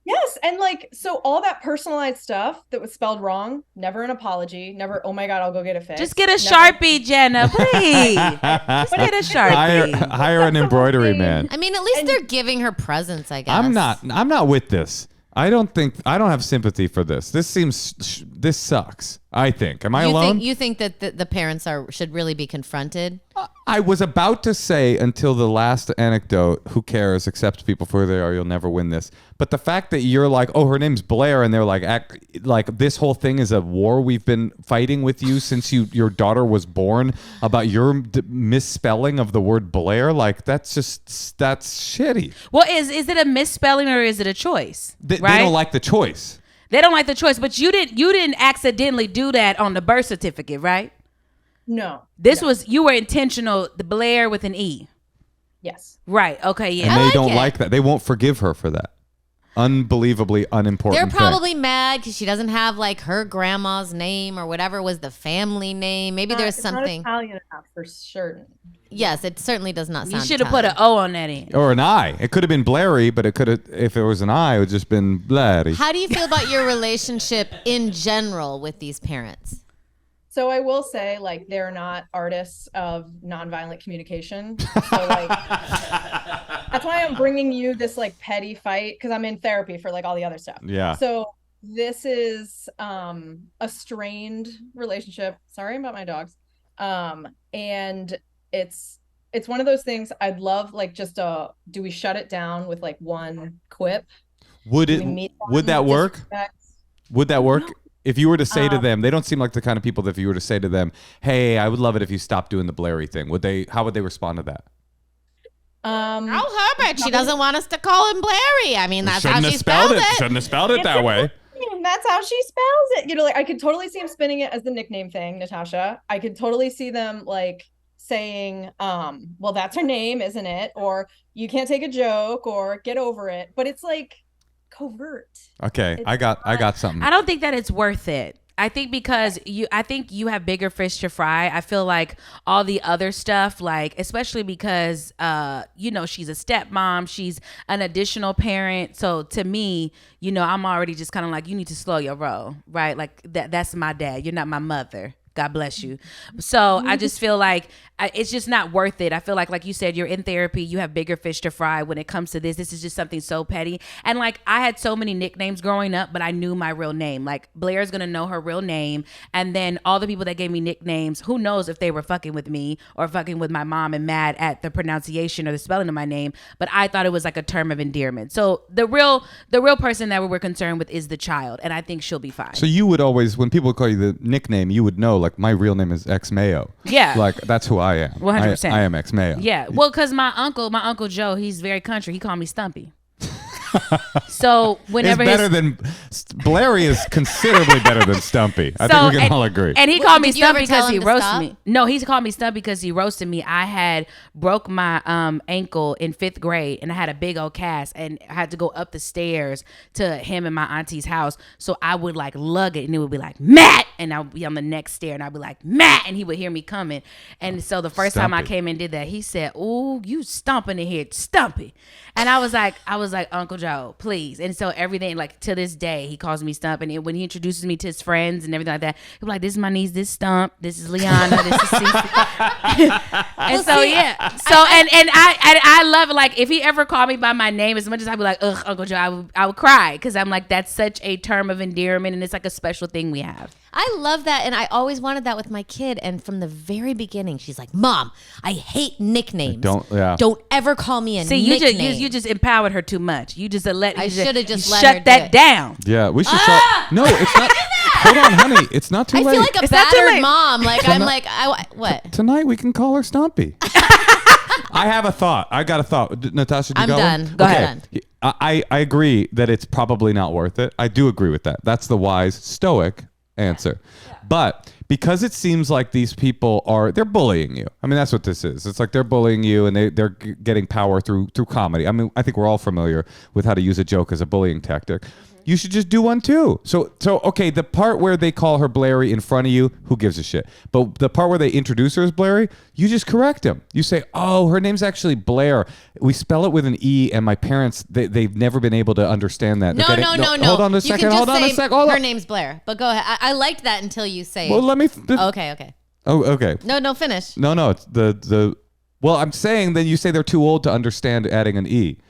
yes. And like, so all that personalized stuff that was spelled wrong, never an apology, never, oh my God, I'll go get it fixed. Just get a Never- Sharpie, Jenna, please. Just get a Sharpie. Hire an embroidery man. I mean, at least they're giving her presents, I guess. I'm not with this. I don't have sympathy for this. This sucks. I think. Am I alone? You think that the parents should really be confronted? I was about to say until the last anecdote, who cares? Accept people for who they are. You'll never win this. But the fact that you're like, oh, her name's Blair, and they're like, like this whole thing is a war we've been fighting with you since your daughter was born about your misspelling of the word Blair. Like that's shitty. Well, is it a misspelling or is it a choice? They right? don't like the choice. They don't like the choice, but you didn't accidentally do that on the birth certificate, right? No. You were intentional, the Blair with an E. Yes. Right. Okay. Yeah. And they like don't it. like that. They won't forgive her for that. Unbelievably unimportant They're thing. probably mad because she doesn't have like her grandma's name or whatever was the family name. Maybe there's It's something. not Italian enough for certain. Yes, it certainly does not You sound. should have put an Italian. O on that end. Or an I. It could have been Blairy, but it could have, if it was an I, it would have just been Blairy. How do you feel about your relationship in general with these parents? So I will say, like, they're not artists of nonviolent communication. So, like, that's why I'm bringing you this, like, petty fight, because I'm in therapy for, like, all the other stuff. Yeah. So this is a strained relationship. Sorry about my dogs. And it's one of those things I'd love, like, do we shut it down with, like, one quip? Would Do we meet would them, that work? disrespect? Would that work? If you were to say to Um, them, they don't seem like the kind of people that if you were to say to them, hey, I would love it if you stopped doing the Blairy thing. How would they respond to that? Oh, Herbert, she doesn't want us to call him Blairy. I mean, that's how she spelled it. Shouldn't have spelled it that way. That's how she spells it. You know, like I could totally see him spinning it as the nickname thing, Natasha. I could totally see them like saying, well, that's her name, isn't it? Or you can't take a joke, or get over it. But it's like covert. Okay, I got something. I don't think that it's worth it. I think because I think you have bigger fish to fry. I feel like all the other stuff, like, especially because, she's a stepmom, she's an additional parent. So to me, I'm already just kind of like, you need to slow your roll, right? Like that's my dad. You're not my mother. God bless you. So I just feel like it's just not worth it. I feel like you said, you're in therapy. You have bigger fish to fry when it comes to this. This is just something so petty. And like, I had so many nicknames growing up, but I knew my real name. Like, Blair's going to know her real name. And then all the people that gave me nicknames, who knows if they were fucking with me or fucking with my mom and mad at the pronunciation or the spelling of my name. But I thought it was like a term of endearment. So the real person that we're concerned with is the child. And I think she'll be fine. So you would always, when people call you the nickname, you would know, like, my real name is X Mayo. Yeah. Like, that's who I am. 100%. I am X Mayo. Yeah. Well, because my uncle Joe, he's very country. He called me Stumpy. So whenever it's better than Blairy is considerably better than Stumpy. I think we can all agree. And he called me Did you ever Stumpy tell because he him to roasted stop? me. No, he called me Stumpy because he roasted me. I had broke my ankle in 5th grade, and I had a big old cast, and I had to go up the stairs to him and my auntie's house. So I would like lug it, and it would be like, Matt, and I would be on the next stair, and I'd be like, Matt, and he would hear me coming. And so the first time I Stumpy. came and did that, he said, "Ooh, you stomping in here, Stumpy." And I was like, Uncle Joe, please. And so everything, like, to this day, he calls me Stump. And when he introduces me to his friends and everything like that, he'll be like, this is my niece, this is Stump, this is Liana, this is Cece. And so, yeah. So, I love it. Like, if he ever called me by my name, as much as I'd be like, ugh, Uncle Joe, I would cry. Because I'm like, that's such a term of endearment. And it's like a special thing we have. I love that, and I always wanted that with my kid. And from the very beginning, she's like, "Mom, I hate nicknames. Don't ever call me a nickname." You just empowered her too much. You just let. I should have just let shut her that down. Yeah, we should shut. No, it's not. Hold on, honey. It's not too late. I feel like a It's not too battered late. mom. Like I'm like, what? Tonight we can call her Stumpy. I have a thought. I got a thought. Natasha, do you I'm got done. one? Go Okay. ahead. I agree that it's probably not worth it. I do agree with that. That's the wise, stoic answer. But because it seems like these people they're bullying you. I mean, that's what this is. It's like they're bullying you, and they're getting power through comedy. I mean, I think we're all familiar with how to use a joke as a bullying tactic. You should just do one too. So okay, the part where they call her Blairy in front of you, who gives a shit? But the part where they introduce her as Blairy, you just correct them. You say, "Oh, her name's actually Blair. We spell it with an E, and my parents they've never been able to understand that." No. Hold on a second. Hold on a second. Her name's Blair, but go ahead. I liked that until you say. Well, let me. Okay. Oh, okay. No, finish. No. It's the. Well, I'm saying then you say they're too old to understand adding an E.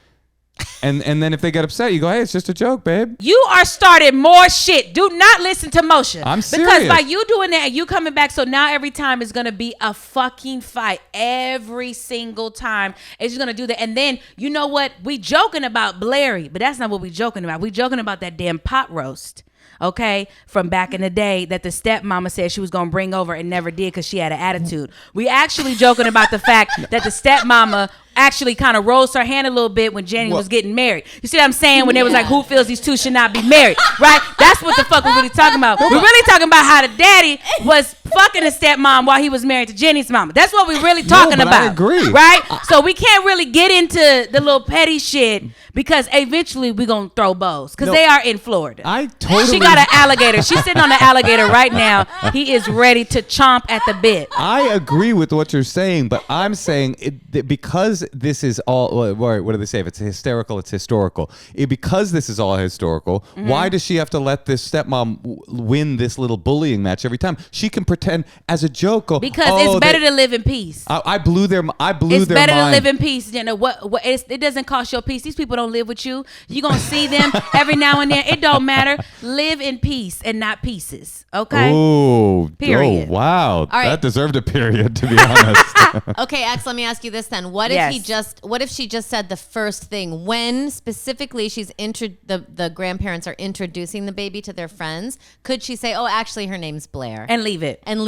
And then if they get upset, you go, "Hey, it's just a joke, babe." You are starting more shit. Do not listen to Moshe. I'm serious. Because by you doing that and you coming back, so now every time it's going to be a fucking fight. Every single time it's just going to do that. And then, you know what? We joking about Blairy, but that's not what we joking about. We joking about that damn pot roast. Okay, from back in the day that the stepmama said she was gonna bring over and never did because she had an attitude. We actually joking about the fact that the stepmama actually kind of rose her hand a little bit when Jenny was getting married. You see what I'm saying? When they was like, who feels these two should not be married, right? That's what the fuck we're really talking about. We're really talking about how the daddy was fucking a stepmom while he was married to Jenny's mama. That's what we're really talking about. I agree. Right? So we can't really get into the little petty shit because eventually we're gonna throw bows because they are in Florida. I totally. She got an alligator. She's sitting on the alligator right now. He is ready to chomp at the bit. I agree with what you're saying, but I'm saying because this is all. What do they say? If it's hysterical, it's historical. Because this is all historical, why does she have to let this stepmom win this little bullying match every time? She can pretend as a joke. Because it's better to live in peace. I blew their. It's better to live in peace. You know what? It doesn't cost your peace. These people don't don't live with you. You're going to see them every now and then. It don't matter. Live in peace and not pieces. Okay? Oh, Period. Oh, wow. right. That deserved a period, to be honest. Okay, X, let me ask you this then. What if she just said the first thing when specifically the grandparents are introducing the baby to their friends? Could she say, "Oh, actually her name's Blair," And leave it. and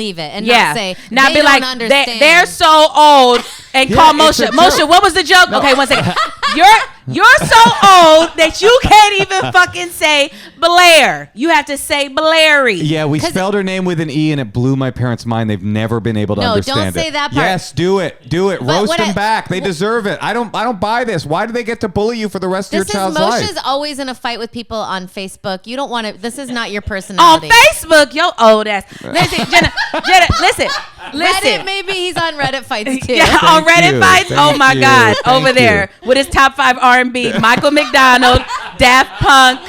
not say, not they be don't like understand. they're so old and call it's Moshe. a Moshe, joke. what was the joke? Okay, 1 second. You're so old that you can't even fucking say Blair. You have to say Blairy. Yeah, we spelled her name with an E, and it blew my parents' mind. They've never been able to understand it. No, don't say that part. Yes, do it. Roast them back. They deserve it. I don't buy this. Why do they get to bully you for the rest of your child's life? Moshe's always in a fight with people on Facebook. You don't want to. This is not your On personality. Facebook, yo old ass. Listen, Jenna, listen. Reddit, maybe he's on Reddit fights too. Yeah, on Reddit you. fights. Thank Oh my you. God, Thank over there you. with his top 5 R&B, Michael McDonald, Daft Punk,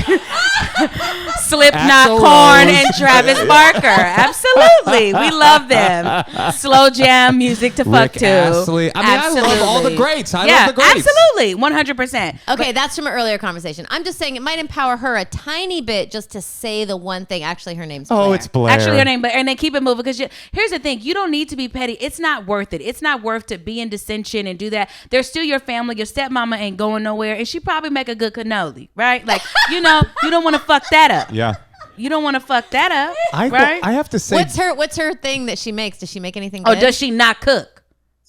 Slipknot, Axl Korn, Rose. and Travis Barker. Absolutely, we love them. Slow jam music to fuck Rick to. Astley. I mean, I love all the greats. I love the greats. Absolutely, 100%. Okay, that's from an earlier conversation. I'm just saying it might empower her a tiny bit just to say the one thing. Actually, her name's Blair. Oh, it's Blair. Actually, her name, but and then keep it moving because here's the thing: you don't need to be petty. It's not worth it. It's not worth to be in dissension and do that. They're still your family. Your stepmama ain't going nowhere, and she probably make a good cannoli, right? Like you don't want to fuck that up. Yeah. You don't want to fuck that up, I have to say, What's her thing that she makes? Does she make anything Oh, good? does she not cook?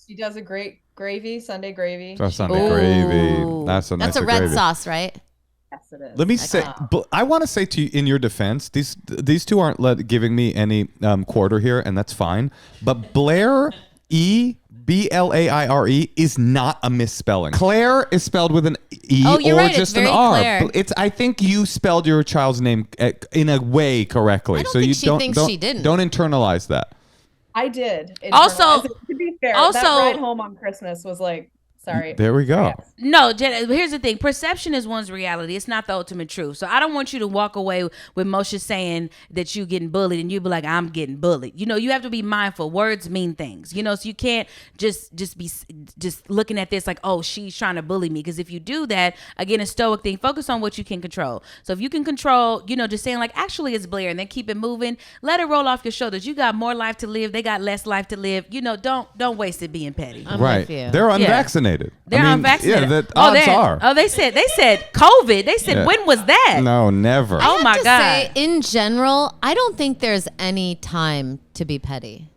She does a great gravy, Sunday gravy. that's Sunday Ooh. gravy. That's a That's nicer a red gravy. sauce, right? Yes, it is. Let me say, I want to say to you in your defense, these two aren't giving me any quarter here, and that's fine. But Blair, Blaire, is not a misspelling. Claire is spelled with an E Oh, you're or right. just It's an very R. Claire. I think you spelled your child's name in a way correctly. I don't so think you she don't thinks don't, she didn't. don't internalize that. I did. Also- internalize it. To be fair, also- that ride home on Christmas was like, sorry. There we go. Yes. No, Jenna, here's the thing. Perception is one's reality. It's not the ultimate truth. So I don't want you to walk away with Moshe saying that you getting bullied and you be like, I'm getting bullied. You have to be mindful. Words mean things. So you can't just be looking at this like, oh, she's trying to bully me. Because if you do that, again, a stoic thing, focus on what you can control. So if you can control, just saying like, actually it's Blair, and then keep it moving, let it roll off your shoulders. You got more life to live. They got less life to live. Don't waste it being petty. I'm Right. with you. They're unvaccinated. They're unvaccinated. Yeah, the odds are. Oh, they said COVID. They said, Yeah. when was that? No, never. Oh I my have to God. say, in general, I don't think there's any time to be petty.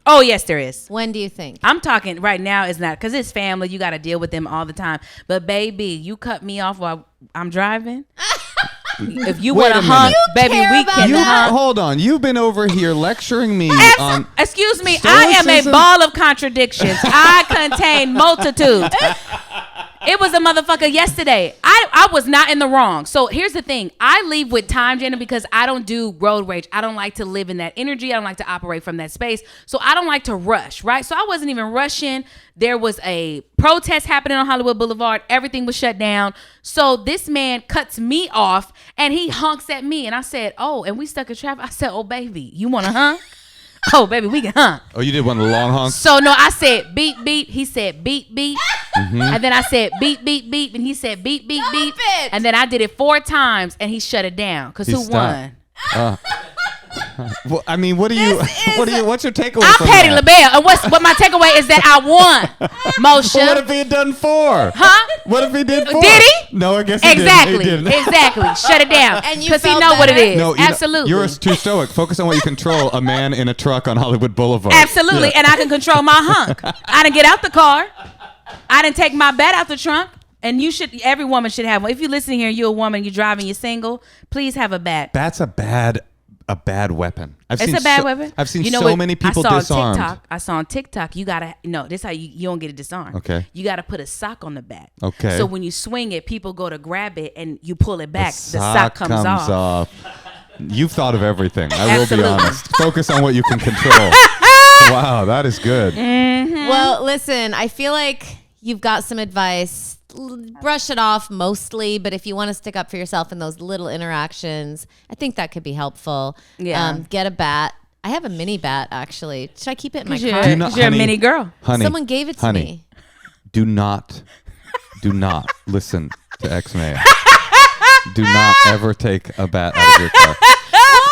Oh, yes, there is. When do you think? I'm talking right now is not because it's family. You got to deal with them all the time. But baby, you cut me off while I'm driving. If you Wait want to a hunk, minute. baby, You care we about can that? hunk. Hold on. You've been over here lecturing me on. Excuse me, I am a Stoicism? ball of contradictions. I contain multitudes. It was a motherfucker yesterday. I was not in the wrong. So here's the thing. I leave with time, Jenna, because I don't do road rage. I don't like to live in that energy. I don't like to operate from that space. So I don't like to rush, right? So I wasn't even rushing. There was a protest happening on Hollywood Boulevard. Everything was shut down. So this man cuts me off and he honks at me. And I said, oh, and we stuck in traffic. I said, oh, baby, you want to honk? Oh, baby, we can honk. Oh, you did one of the long honks? So no, I said beep beep. He said beep beep, and then I said beep beep beep, and he said beep beep beep, it. and then I did it 4 times, and he shut it down. Cause He who stopped. won? Well, I mean, what's your takeaway I'm from Patty that? LaBelle, and what my takeaway is that I won, Moshe. But what if he had done 4? Huh? What if he did 4? Did he? No, I guess he Exactly, didn't. He didn't. exactly. Shut it down, And you because he felt know what it better? is. No, Absolutely. You're too stoic. Focus on what you control. A man in a truck on Hollywood Boulevard. Absolutely, Yeah. and I can control my hunk. I didn't get out the car. I didn't take my bat out the trunk. And every woman should have one. If you're listening here, you're a woman, you're driving, you're single, please have a bat. That's a bad weapon. It's a bad weapon. I've seen You know so what? many people I saw disarmed. I saw on TikTok. You gotta this how you don't get it disarmed. Okay. You gotta put a sock on the bat. Okay. So when you swing it, people go to grab it and you pull it back. The The sock comes off. You've thought of everything. I will Absolutely. be honest. Focus on what you can control. Wow, that is good. Well, listen, I feel like you've got some advice. Brush it off mostly, but if you want to stick up for yourself in those little interactions, I think that could be helpful. Yeah. Get a bat. I have a mini bat, actually. Should I keep it in my 'Cause car? Do not- you're a honey, mini girl. Honey, Someone gave it to honey, me. Do not listen. to X Mayo. Do not ever take a bat out of your car.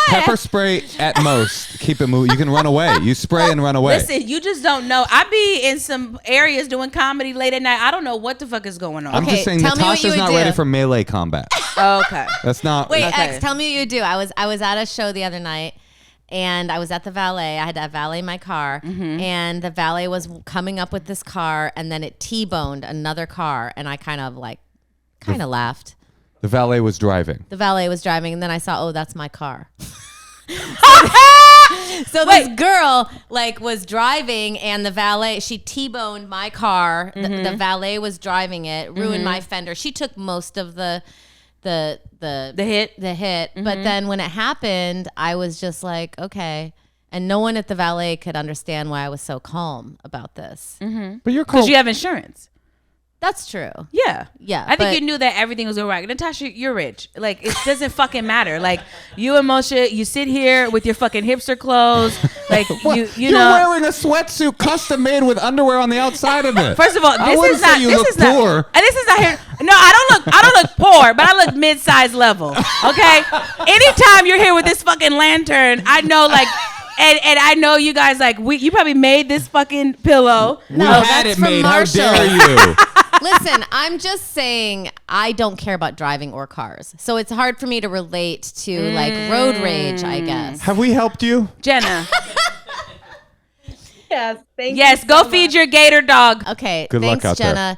Pepper spray at most. Keep it moving. You can run away. You spray and run away. Listen, you just don't know. I be in some areas doing comedy late at night. I don't know what the fuck is going on. I'm just saying Natasha's not ready for melee combat. Okay. That's not. Wait, Okay. X, tell me what you do. I was at a show the other night, and I was at the valet. I had to valet my car, and the valet was coming up with this car, and then it T-boned another car, and I kind of laughed. The valet was driving. The valet was driving, and then I saw, oh, that's my car. So this girl was driving, and the valet, she T-boned my car. The valet was driving it, ruined my fender. She took most of the hit. But then when it happened, I was just like, okay. And no one at the valet could understand why I was so calm about this. But you're Because you have insurance. That's true. Yeah. Yeah. I think you knew that everything was all right. Natasha, you're rich. It doesn't fucking matter. You and Moshe, you sit here with your fucking hipster clothes. You're wearing a sweatsuit custom made with underwear on the outside of it. First of all, I wouldn't say you look poor. This is not here. No, I don't look poor, but I look mid-size level. Okay? Anytime you're here with this fucking lantern, I know and I know you guys you probably made this fucking pillow. We had it made. Marshall. How dare you? Listen, I'm just saying I don't care about driving or cars. So it's hard for me to relate to road rage, I guess. Have we helped you? Jenna. Yes, thank you. Yes, go feed your gator dog. Okay, Good luck thanks, out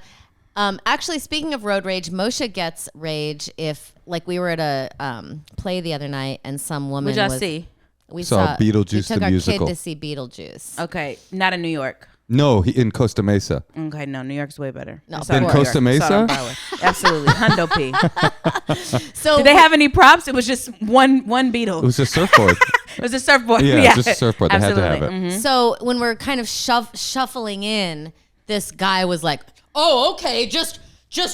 Jenna. Actually, speaking of road rage, Moshe gets rage if we were at a play the other night and some woman What'd y'all see? We saw Beetlejuice we took the our musical. kid to see Beetlejuice. Okay, not in New York. No, in Costa Mesa. Okay, no, New York's way better. No, Sorry, In New Costa York. Mesa? Sorry, Broadway. Absolutely, Hundo P. So Did they have any props? It was just one beetle. It was a surfboard. It was a surfboard. Yeah, Yeah, just a surfboard. They had to have it. Absolutely. So when we're kind of shuffling in, this guy was like, "Oh, okay, just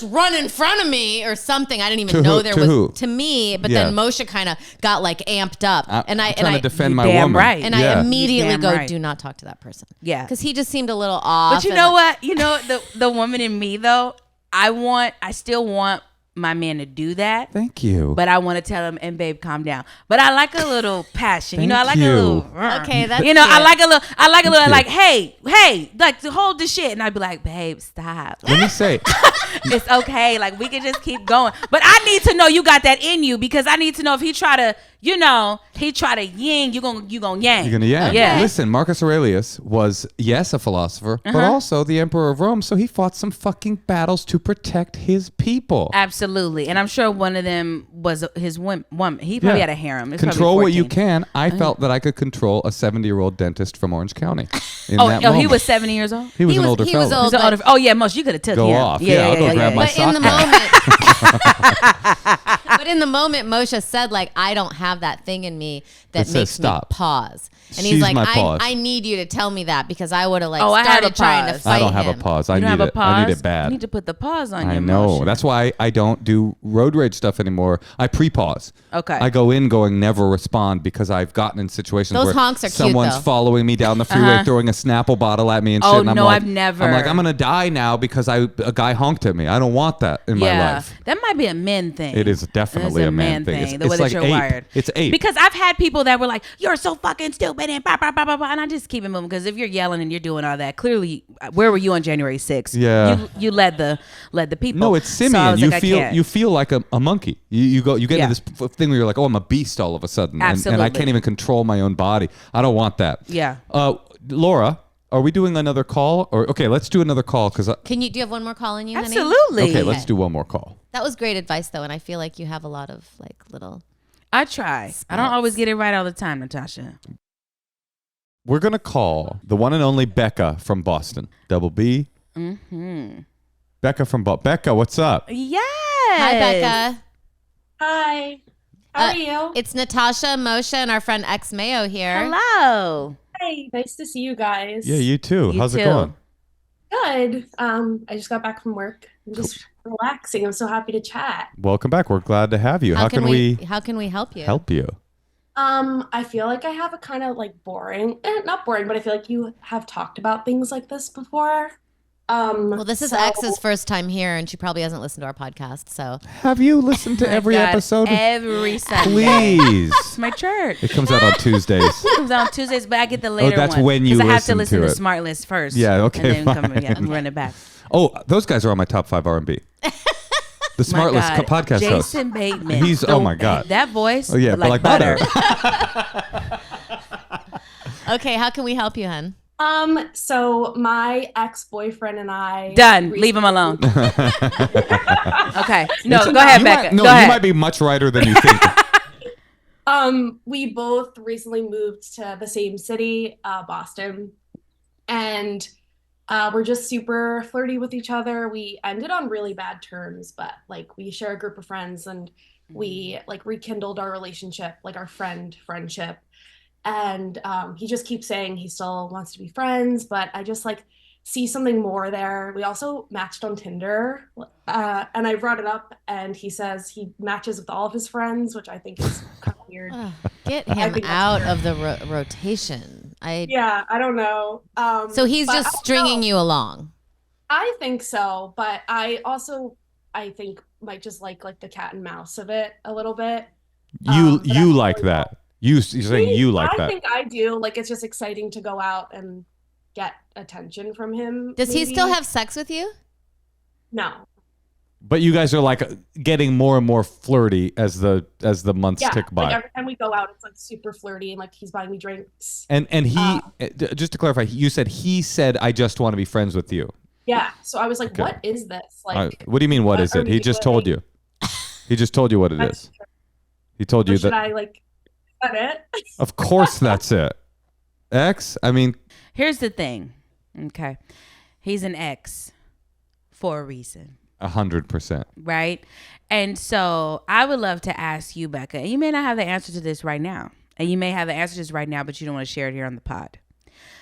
run in front of me or something." I didn't even know there was who? to me, but Yeah. then Moshe kind of got amped up, I'm trying to defend my damn woman. right. and Yeah. I immediately Damn go, right. "Do not talk to that person." Yeah. because he just seemed a little off. But you know what? You know the woman in me though. I still want my man to do that. Thank you. But I want to tell him, and babe, calm down. But I like a little passion. I Thank like you. a little. Okay, that's I cute. like a little. you. Like, hey, to hold the shit, and I'd be like, babe, stop. Let me say, It's okay. We can just keep going. But I need to know you got that in you because I need to know if he try to, yin, you gonna yang. you're gonna yang. Yeah. Listen, Marcus Aurelius was, yes, a philosopher, but also the emperor of Rome. So he fought some fucking battles to protect his people. Absolutely. And I'm sure one of them was his woman. He probably had a harem. It's Control probably what you 14. can. I felt that I could control a 70-year-old dentist from Orange County. In Oh, that he moment. was 70 years old? He was an was- older he was fella. old. He's an older- oh, yeah, Most, you could have took Go him. off. Yeah, I'll go grab my But in the moment, Moshe said, I don't have that thing in me that says makes stop. me pause. And She's he's like, my pause. I need you to tell me that because I would have Oh, I have started a trying to pause. fight I don't have him. a pause. I You don't need have a it. pause? I need it bad. You need to put the pause on I your know. motion. That's why I don't do road rage stuff anymore. I pre-pause. Okay. I go in going never respond because I've gotten in situations Those where honks are cute, someone's though. following me down the freeway, throwing a Snapple bottle at me and shit. Oh, And I'm no, like, I've never. I'm like, I'm gonna die now because a guy honked at me. I don't want that in my life. That might be a men thing. It is definitely It's a man thing. The way that you're ape. wired. It's ape. Because I've had people that were like, "You're so fucking stupid," and blah, blah, blah, blah, blah, and I just keep it moving. Because if you're yelling and you're doing all that, clearly, where were you on January 6th? Yeah. You led the people. No, it's So I simian. was You like, I feel can't. you feel like a monkey. You get Yeah. into this thing where you're like, oh, I'm a beast all of a sudden, and I Absolutely. can't even control my own body. I don't want that. Yeah. Laura, are we doing another call? Or okay, let's do another call because Do you have one more call in you, honey? Absolutely. okay, let's do one more call. That was great advice, though, and I feel like you have a lot of little. I try. I don't always get it right all the time, Natasha. We're gonna call the one and only Becca from Boston. Double B. Mm-hmm. Becca from Becca, what's up? Yes. Hi, Becca. Hi. How are you? It's Natasha, Moshe, and our friend X Mayo here. Hello. Hi. Nice to see you guys. Yeah, you too. You How's it too. going? Good. I just got back from work. I'm just relaxing. I'm so happy to chat. Welcome back. We're glad to have you. How can we How can we help you? help you? I feel like I have a kind of boring, not boring, but I feel like you have talked about things like this before. Well, this is X's first time here, and she probably hasn't listened to our podcast. So Have you listened to every episode? Every Sunday. Please. It's my church. It comes out on Tuesdays. It comes out on Tuesdays, but I get the later that's one. when you 'cause I have to listen listen to to it. Smart List first. Yeah, okay, And then fine. and run it back. Oh, those guys are on my top 5 R&B. The Smart List podcast host. Jason Bateman. He's oh my god. That voice. Oh yeah, but like butter. okay, how can we help you, hun? So my ex-boyfriend and I Done. Leave him alone. Okay. No, go ahead, Becca. No, go ahead. you might be much righter than you think. We both recently moved to the same city, Boston, and we're just super flirty with each other. We ended on really bad terms, but like we share a group of friends and we like rekindled our relationship, like our friendship. And he just keeps saying he still wants to be friends, but I just like see something more there. We also matched on Tinder, and I brought it up, and he says he matches with all of his friends, which I think is kind of weird. Get him out of the rotation. Yeah, I don't know. So he's just stringing you along. I think so, but I think might just like the cat and mouse of it a little bit. You like that. You're saying you like that. I think I do. Like, it's just exciting to go out and get attention from him. Does he still have sex with you? No. But you guys are like getting more and more flirty as the months tick by. Like every time we go out, it's like super flirty, and like he's buying me drinks. And he just to clarify, you said he said I just want to be friends with you. Yeah. So I was like, Okay. what is this? Like, what do you mean? What is it? He just told you. He just told you what it is. He told you that. Should I like? Is that it? Of course, that's it. X. I mean, here's the thing. Okay, he's an ex for a reason. 100%. Right. And so I would love to ask you, Becca, and you may not have the answer to this right now, and you may have the answer to this right now, but you don't want to share it here on the pod.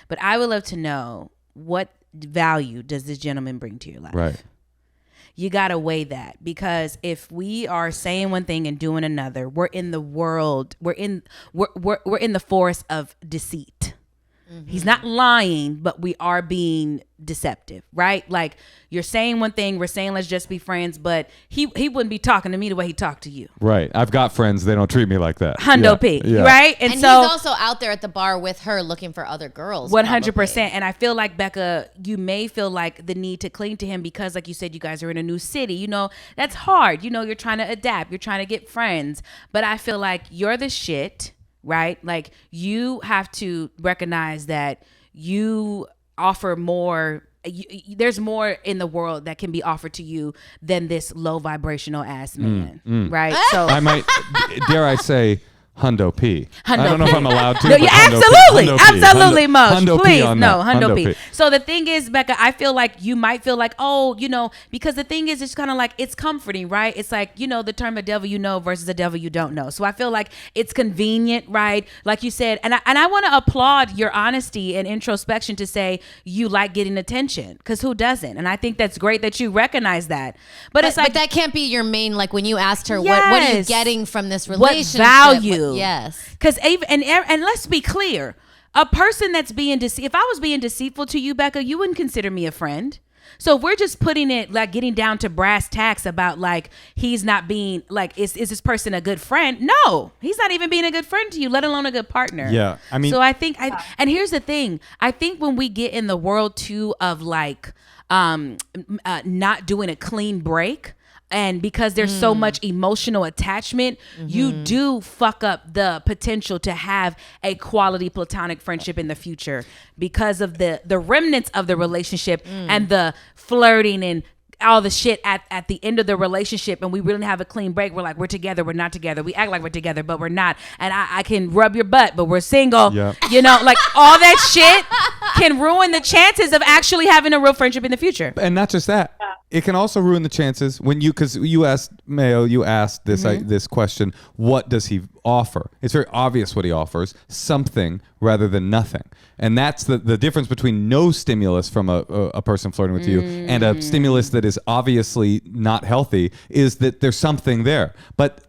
But I would love to know, what value does this gentleman bring to your life? Right. You got to weigh that, because if we are saying one thing and doing another, we're in the world, we're in the forest of deceit. Mm-hmm. He's not lying, but we are being deceptive, right? Like, you're saying one thing, we're saying let's just be friends, but he wouldn't be talking to me the way he talked to you. Right. I've got friends, they don't treat me like that. Hundo P, right? And so he's also out there at the bar with her looking for other girls. 100%. And I feel like, Becca, you may feel like the need to cling to him because, like you said, you guys are in a new city. You know, that's hard. You know, you're trying to adapt. You're trying to get friends. But I feel like you're the shit, right? Like, you have to recognize that you offer more. There's more in the world that can be offered to you than this low vibrational ass man, right? So I might, dare I say, Hundo P. I don't know if I'm allowed to. No, but absolutely, Hundo P. absolutely, Moshe. Hundo P Please, on no, that. Hundo P. So the thing is, Becca, I feel like you might feel like, oh, you know, because the thing is, it's kind of like, it's comforting, right? It's like, you know, the term "the devil you know" versus "the devil you don't know." So I feel like it's convenient, right? Like you said, and I want to applaud your honesty and introspection to say you like getting attention, because who doesn't? And I think that's great that you recognize that. But it's like, but that can't be your main. Like, when you asked her, Yes. what are you getting from this relationship? What value? Yes. Because and let's be clear, a person that's being if I was being deceitful to you, Becca, you wouldn't consider me a friend. So if we're just putting it, like, getting down to brass tacks about, like, he's not being, like, is this person a good friend? No, he's not even being a good friend to you, let alone a good partner. Yeah, I mean, so I think and here's the thing, I think when we get in the world too of like not doing a clean break, and because there's so much emotional attachment, you do fuck up the potential to have a quality platonic friendship in the future, because of the remnants of the relationship and the flirting and all the shit at the end of the relationship. And we really have a clean break. We're like, we're together, we're not together. We act like we're together, but we're not. And I can rub your butt, but we're single. Yeah. You know, like, all that shit can ruin the chances of actually having a real friendship in the future. and not just that. It can also ruin the chances when because you asked Mayo, you asked this this question, what does he offer? It's very obvious what he offers, something rather than nothing. And that's the difference between no stimulus from a person flirting with you and a stimulus that is obviously not healthy, is that there's something there. But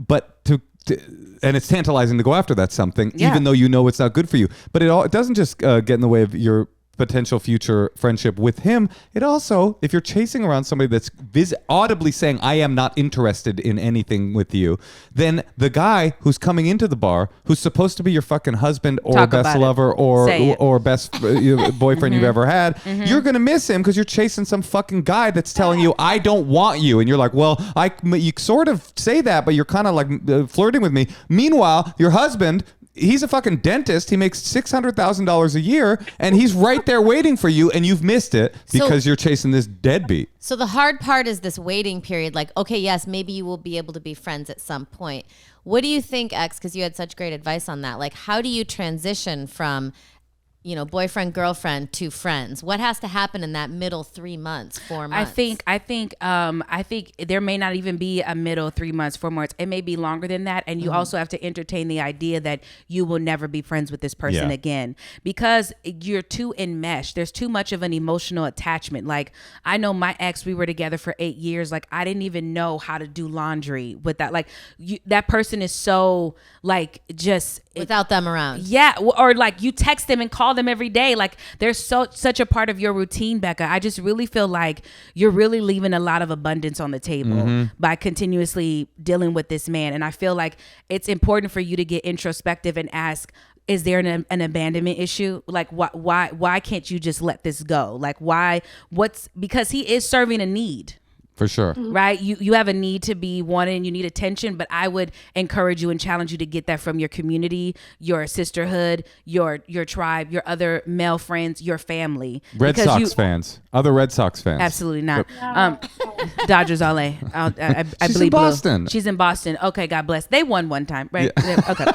and it's tantalizing to go after that something, even though you know it's not good for you. But it doesn't just get in the way of your potential future friendship with him. It also, if you're chasing around somebody that's audibly saying, I am not interested in anything with you, then the guy who's coming into the bar, who's supposed to be your fucking husband or best lover or best boyfriend you've ever had, you're going to miss him because you're chasing some fucking guy that's telling you, I don't want you. And you're like, well, you sort of say that, but you're kind of like flirting with me. Meanwhile, your husband, he's a fucking dentist. He makes $600,000 a year, and he's right there waiting for you, and you've missed it because you're chasing this deadbeat. So the hard part is this waiting period. Like, okay, yes, maybe you will be able to be friends at some point. What do you think, X? Because you had such great advice on that. Like, how do you transition from, boyfriend, girlfriend to friends? What has to happen in that middle 3 months, 4 months? I think there may not even be a middle 3 months, 4 months. It may be longer than that. And you also have to entertain the idea that you will never be friends with this person again, because you're too enmeshed. There's too much of an emotional attachment. Like, I know my ex, we were together for 8 years. Like, I didn't even know how to do laundry with that. Like, that person is so like just without them around. Yeah. Or like you text them and call them every day. Like, they're such a part of your routine, Becca. I just really feel like you're really leaving a lot of abundance on the table by continuously dealing with this man. And I feel like it's important for you to get introspective and ask, is there an abandonment issue? Like, why can't you just let this go? Like, because he is serving a need. For sure. Right? You have a need to be wanted and you need attention, but I would encourage you and challenge you to get that from your community, your sisterhood, your tribe, your other male friends, your family. Red Sox fans. Other Red Sox fans. Absolutely not. Dodgers all A. I She's believe in Boston. Blue. She's in Boston. Okay, God bless. They won one time, right? Yeah. Okay.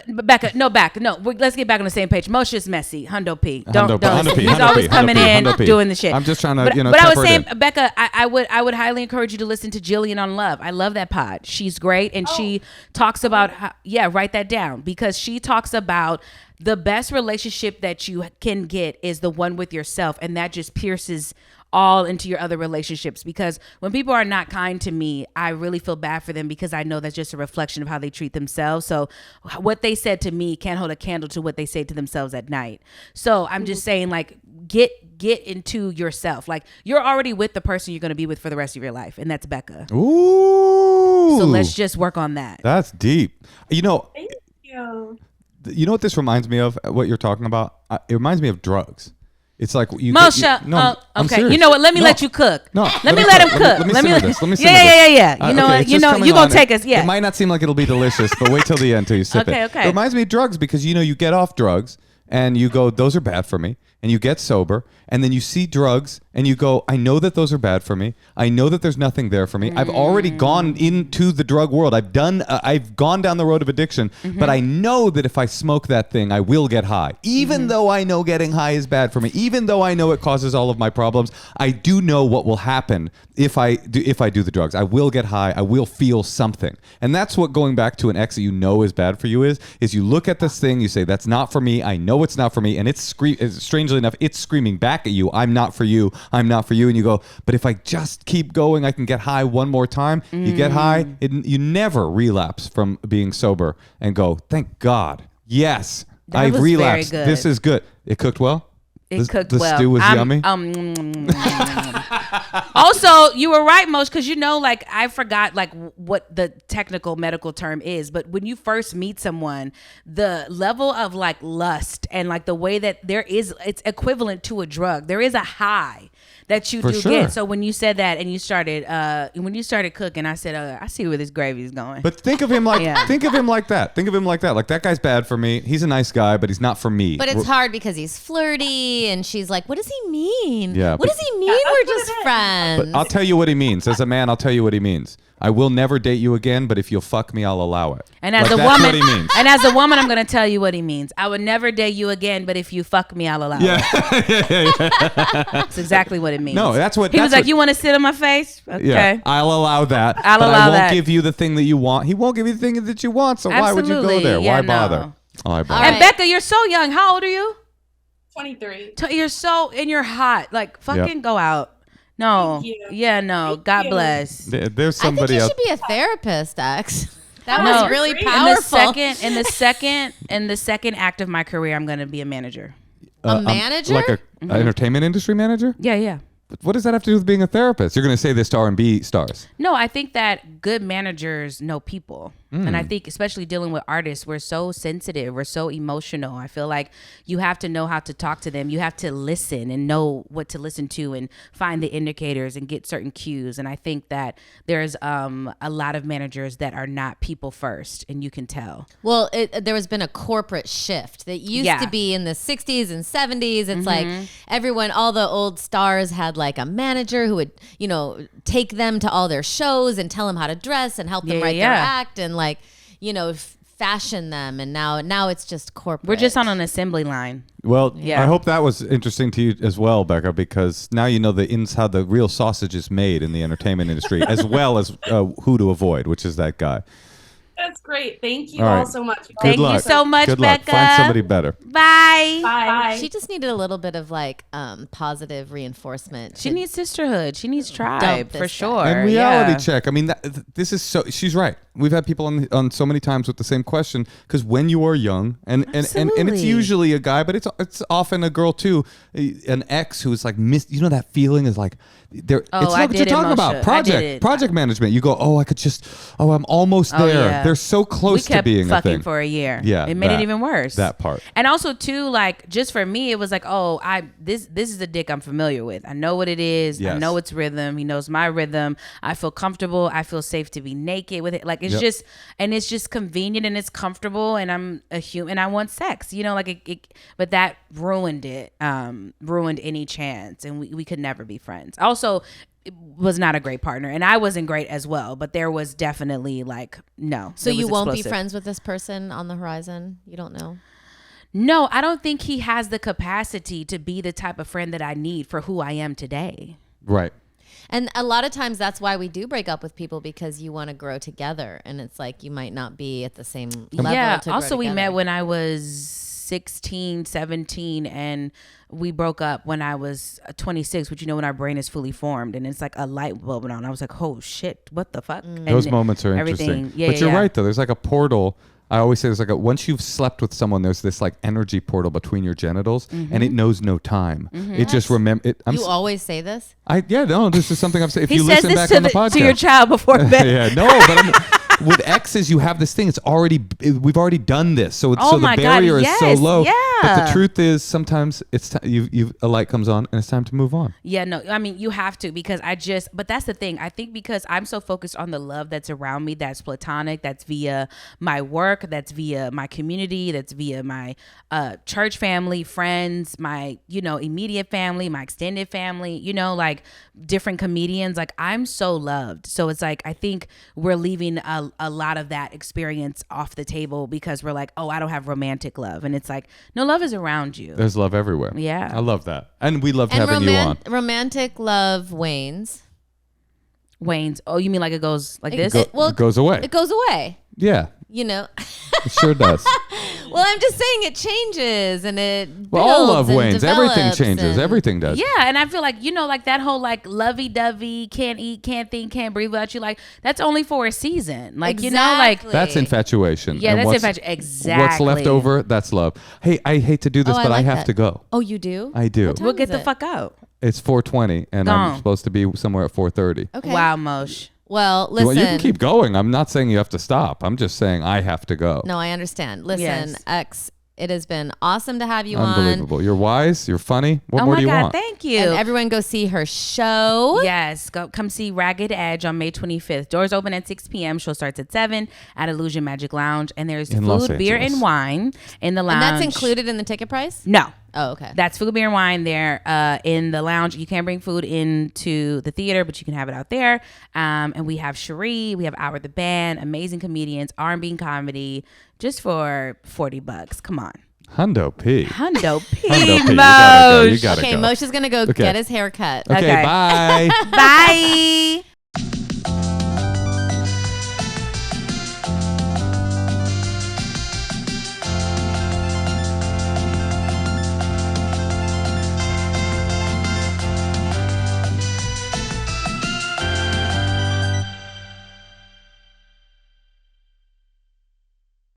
But Becca, let's get back on the same page. Moshe's messy. Hundo P. Don't listen. He's always coming in doing the shit. I'm just trying to, But I was saying, Becca, I would highly encourage you to listen to Jillian on Love. I love that pod. She's great, and she talks about write that down, because she talks about the best relationship that you can get is the one with yourself, and that just pierces all into your other relationships. Because when people are not kind to me, I really feel bad for them, because I know that's just a reflection of how they treat themselves. So what they said to me can't hold a candle to what they say to themselves at night. So I'm just saying, like, get into yourself. Like, you're already with the person you're going to be with for the rest of your life, and that's Becca. Ooh. So let's just work on that. That's deep. Thank you. You know what this reminds me of? What you're talking about? It reminds me of drugs. It's like you. Moshe. I'm Okay. serious. You know what? Let me let you cook. No. Let me let him cook. Let me simmer this. Let me simmer Yeah. this. You know Okay, what? it's just coming You're going on. to take us. Yeah. It might not seem like it'll be delicious, but wait till the end till you sip it. Okay. It reminds me of drugs, because you get off drugs and you go, those are bad for me. And you get sober, and then you see drugs and you go, I know that those are bad for me. I know that there's nothing there for me. I've already gone into the drug world. I've gone down the road of addiction, but I know that if I smoke that thing, I will get high. Even though I know getting high is bad for me, even though I know it causes all of my problems, I do know what will happen if I do the drugs. I will get high. I will feel something. And that's what going back to an ex that you know is bad for you is you look at this thing, you say, that's not for me. I know it's not for me. And it's strangely enough, it's screaming back at you, I'm not for you. I'm not for you. And you go, but if I just keep going, I can get high one more time. You get high, you never relapse from being sober and go, thank God. Yes, I relapsed. This is good. It cooked well? It cooked well. The stew was yummy? Also, you were right, Moshe, because like, I forgot like what the technical medical term is, but when you first meet someone, the level of like lust and like the way that it's equivalent to a drug. There is a high that you get. So when you said that and you started cooking, I said, I see where this gravy is going. But think of him like that. Think of him like that. Like, that guy's bad for me. He's a nice guy, but he's not for me. But it's hard because he's flirty, and she's like, what does he mean? Yeah, what does he mean we're just friends? But I'll tell you what he means. As a man, I'll tell you what he means. I will never date you again, but if you'll fuck me, I'll allow it. And as a woman, I'm going to tell you what he means. I would never date you again, but if you fuck me, I'll allow it. That's exactly what it means. No, that's what he was like. You want to sit on my face? Okay, yeah, I'll allow that. I won't give you the thing that you want. He won't give you the thing that you want. So why would you go there? Yeah, why bother? Why bother? And Becca, you're so young. How old are you? 23. You're hot. Like, fucking go out. No. Yeah, no. God bless. There's somebody else. I think you should be a therapist, X. That was really powerful. In the second act of my career, I'm going to be a manager. A manager? Like a entertainment industry manager? Yeah. What does that have to do with being a therapist? You're going to say this to R&B stars. No, I think that good managers know people. And I think especially dealing with artists, we're so sensitive. We're so emotional. I feel like you have to know how to talk to them. You have to listen and know what to listen to and find the indicators and get certain cues. And I think that there's a lot of managers that are not people first, and you can tell. Well, there has been a corporate shift that used to be in the 60s and 70s. It's like everyone, all the old stars had like a manager who would, take them to all their shows and tell them how to dress and help them write their act and like, fashion them. And now it's just corporate. We're just on an assembly line. Well, I hope that was interesting to you as well, Becca, because now you know how the real sausage is made in the entertainment industry, as well as who to avoid, which is that guy. That's great. Thank you all all so much. Thank you so much, Good Becca. luck. Find somebody better. Bye. Bye. She just needed a little bit of like positive reinforcement. She needs sisterhood. She needs tribe for sure. And reality check. I mean, this is so. She's right. We've had people on so many times with the same question because when you are young, and it's usually a guy, but it's often a girl too, an ex who's like that feeling is like. It's what you're talking about. Project management. You go, I'm almost there. Yeah. They're so close to being a thing. We kept fucking for a year. Yeah, it made it even worse. That part. And also too, like just for me, it was like, this is a dick I'm familiar with. I know what it is. Yes. I know its rhythm. He knows my rhythm. I feel comfortable. I feel safe to be naked with it. Like it's just, and it's just convenient and it's comfortable. And I'm a human. And I want sex. But that ruined it. Ruined any chance, and we could never be friends. Also, it was not a great partner, and I wasn't great as well. But there was definitely like no. So you won't be friends with this person on the horizon? You don't know? No, I don't think he has the capacity to be the type of friend that I need for who I am today. Right. And a lot of times that's why we do break up with people, because you want to grow together, and it's like you might not be at the same level. Yeah. To Also, grow we together. met when I was 16, 17, and we broke up when I was 26, which when our brain is fully formed and it's like a light bulb went on. I was like, oh shit, what the fuck? Those moments are interesting. But you're right though. There's like a portal. I always say there's like once you've slept with someone, there's this like energy portal between your genitals, and it knows no time. It just You always say this? This is something I've said. If He you says listen this back to, on the podcast, to your child before bed. With exes, you have this thing. We've already done this, so Oh the my God, barrier is so yes, low. yeah. But the truth is, sometimes it's a light comes on, and it's time to move on. Yeah, no, I mean, you have to, because but that's the thing. I think because I'm so focused on the love that's around me, that's platonic, that's via my work, that's via my community, that's via my church family, friends, my, immediate family, my extended family, like different comedians. Like I'm so loved. So it's like, I think we're leaving a lot of that experience off the table because we're like, I don't have romantic love. And it's like, no, love is around you. There's love everywhere. Yeah. I love that. And we loved having you on. Romantic love wanes. Wanes. Oh, you mean like it goes like this? It goes away. It goes away. Yeah. It sure does. Well, I'm just saying it changes and it Well, all love builds and wanes. Everything develops changes. and- Everything does. Yeah, and I feel like, like that whole like lovey-dovey, can't eat, can't think, can't breathe without you, like that's only for a season. Like, Exactly. That's infatuation. Yeah, And that's what's- infatuation. Exactly. What's left over, that's love. Hey, I hate to do this, Oh, I but I like have that. to go. Oh, you do? I do. What time We'll get is the it? fuck out. It's 4:20, and I'm Gone. supposed to be somewhere at 4:30. Okay. Wow, Moshe. Well, Well, listen. you can keep going. I'm not saying you have to stop. I'm just saying I have to go. No, I understand. Listen, Yes. X, it has been awesome to have you on. Unbelievable. You're wise. You're funny. What more my do you God, want? thank you. And everyone go see her show. Yes, come see Ragged Edge on May 25th. Doors open at 6 p.m. Show starts at 7 at Illusion Magic Lounge. And there's In Los food, beer, Angeles. and wine in the lounge. And that's included in the ticket price? No. Oh, okay. That's food, beer, and wine there in the lounge. You can't bring food into the theater, but you can have it out there. And we have Cherie, we have Our the Band, amazing comedians, R&B and comedy, just for $40. Come on. Hundo P. Hundo P. Hundo P. Moshe. You gotta Okay, go. Moshe's going to go Okay. get his hair cut. Okay, Okay. bye. Bye.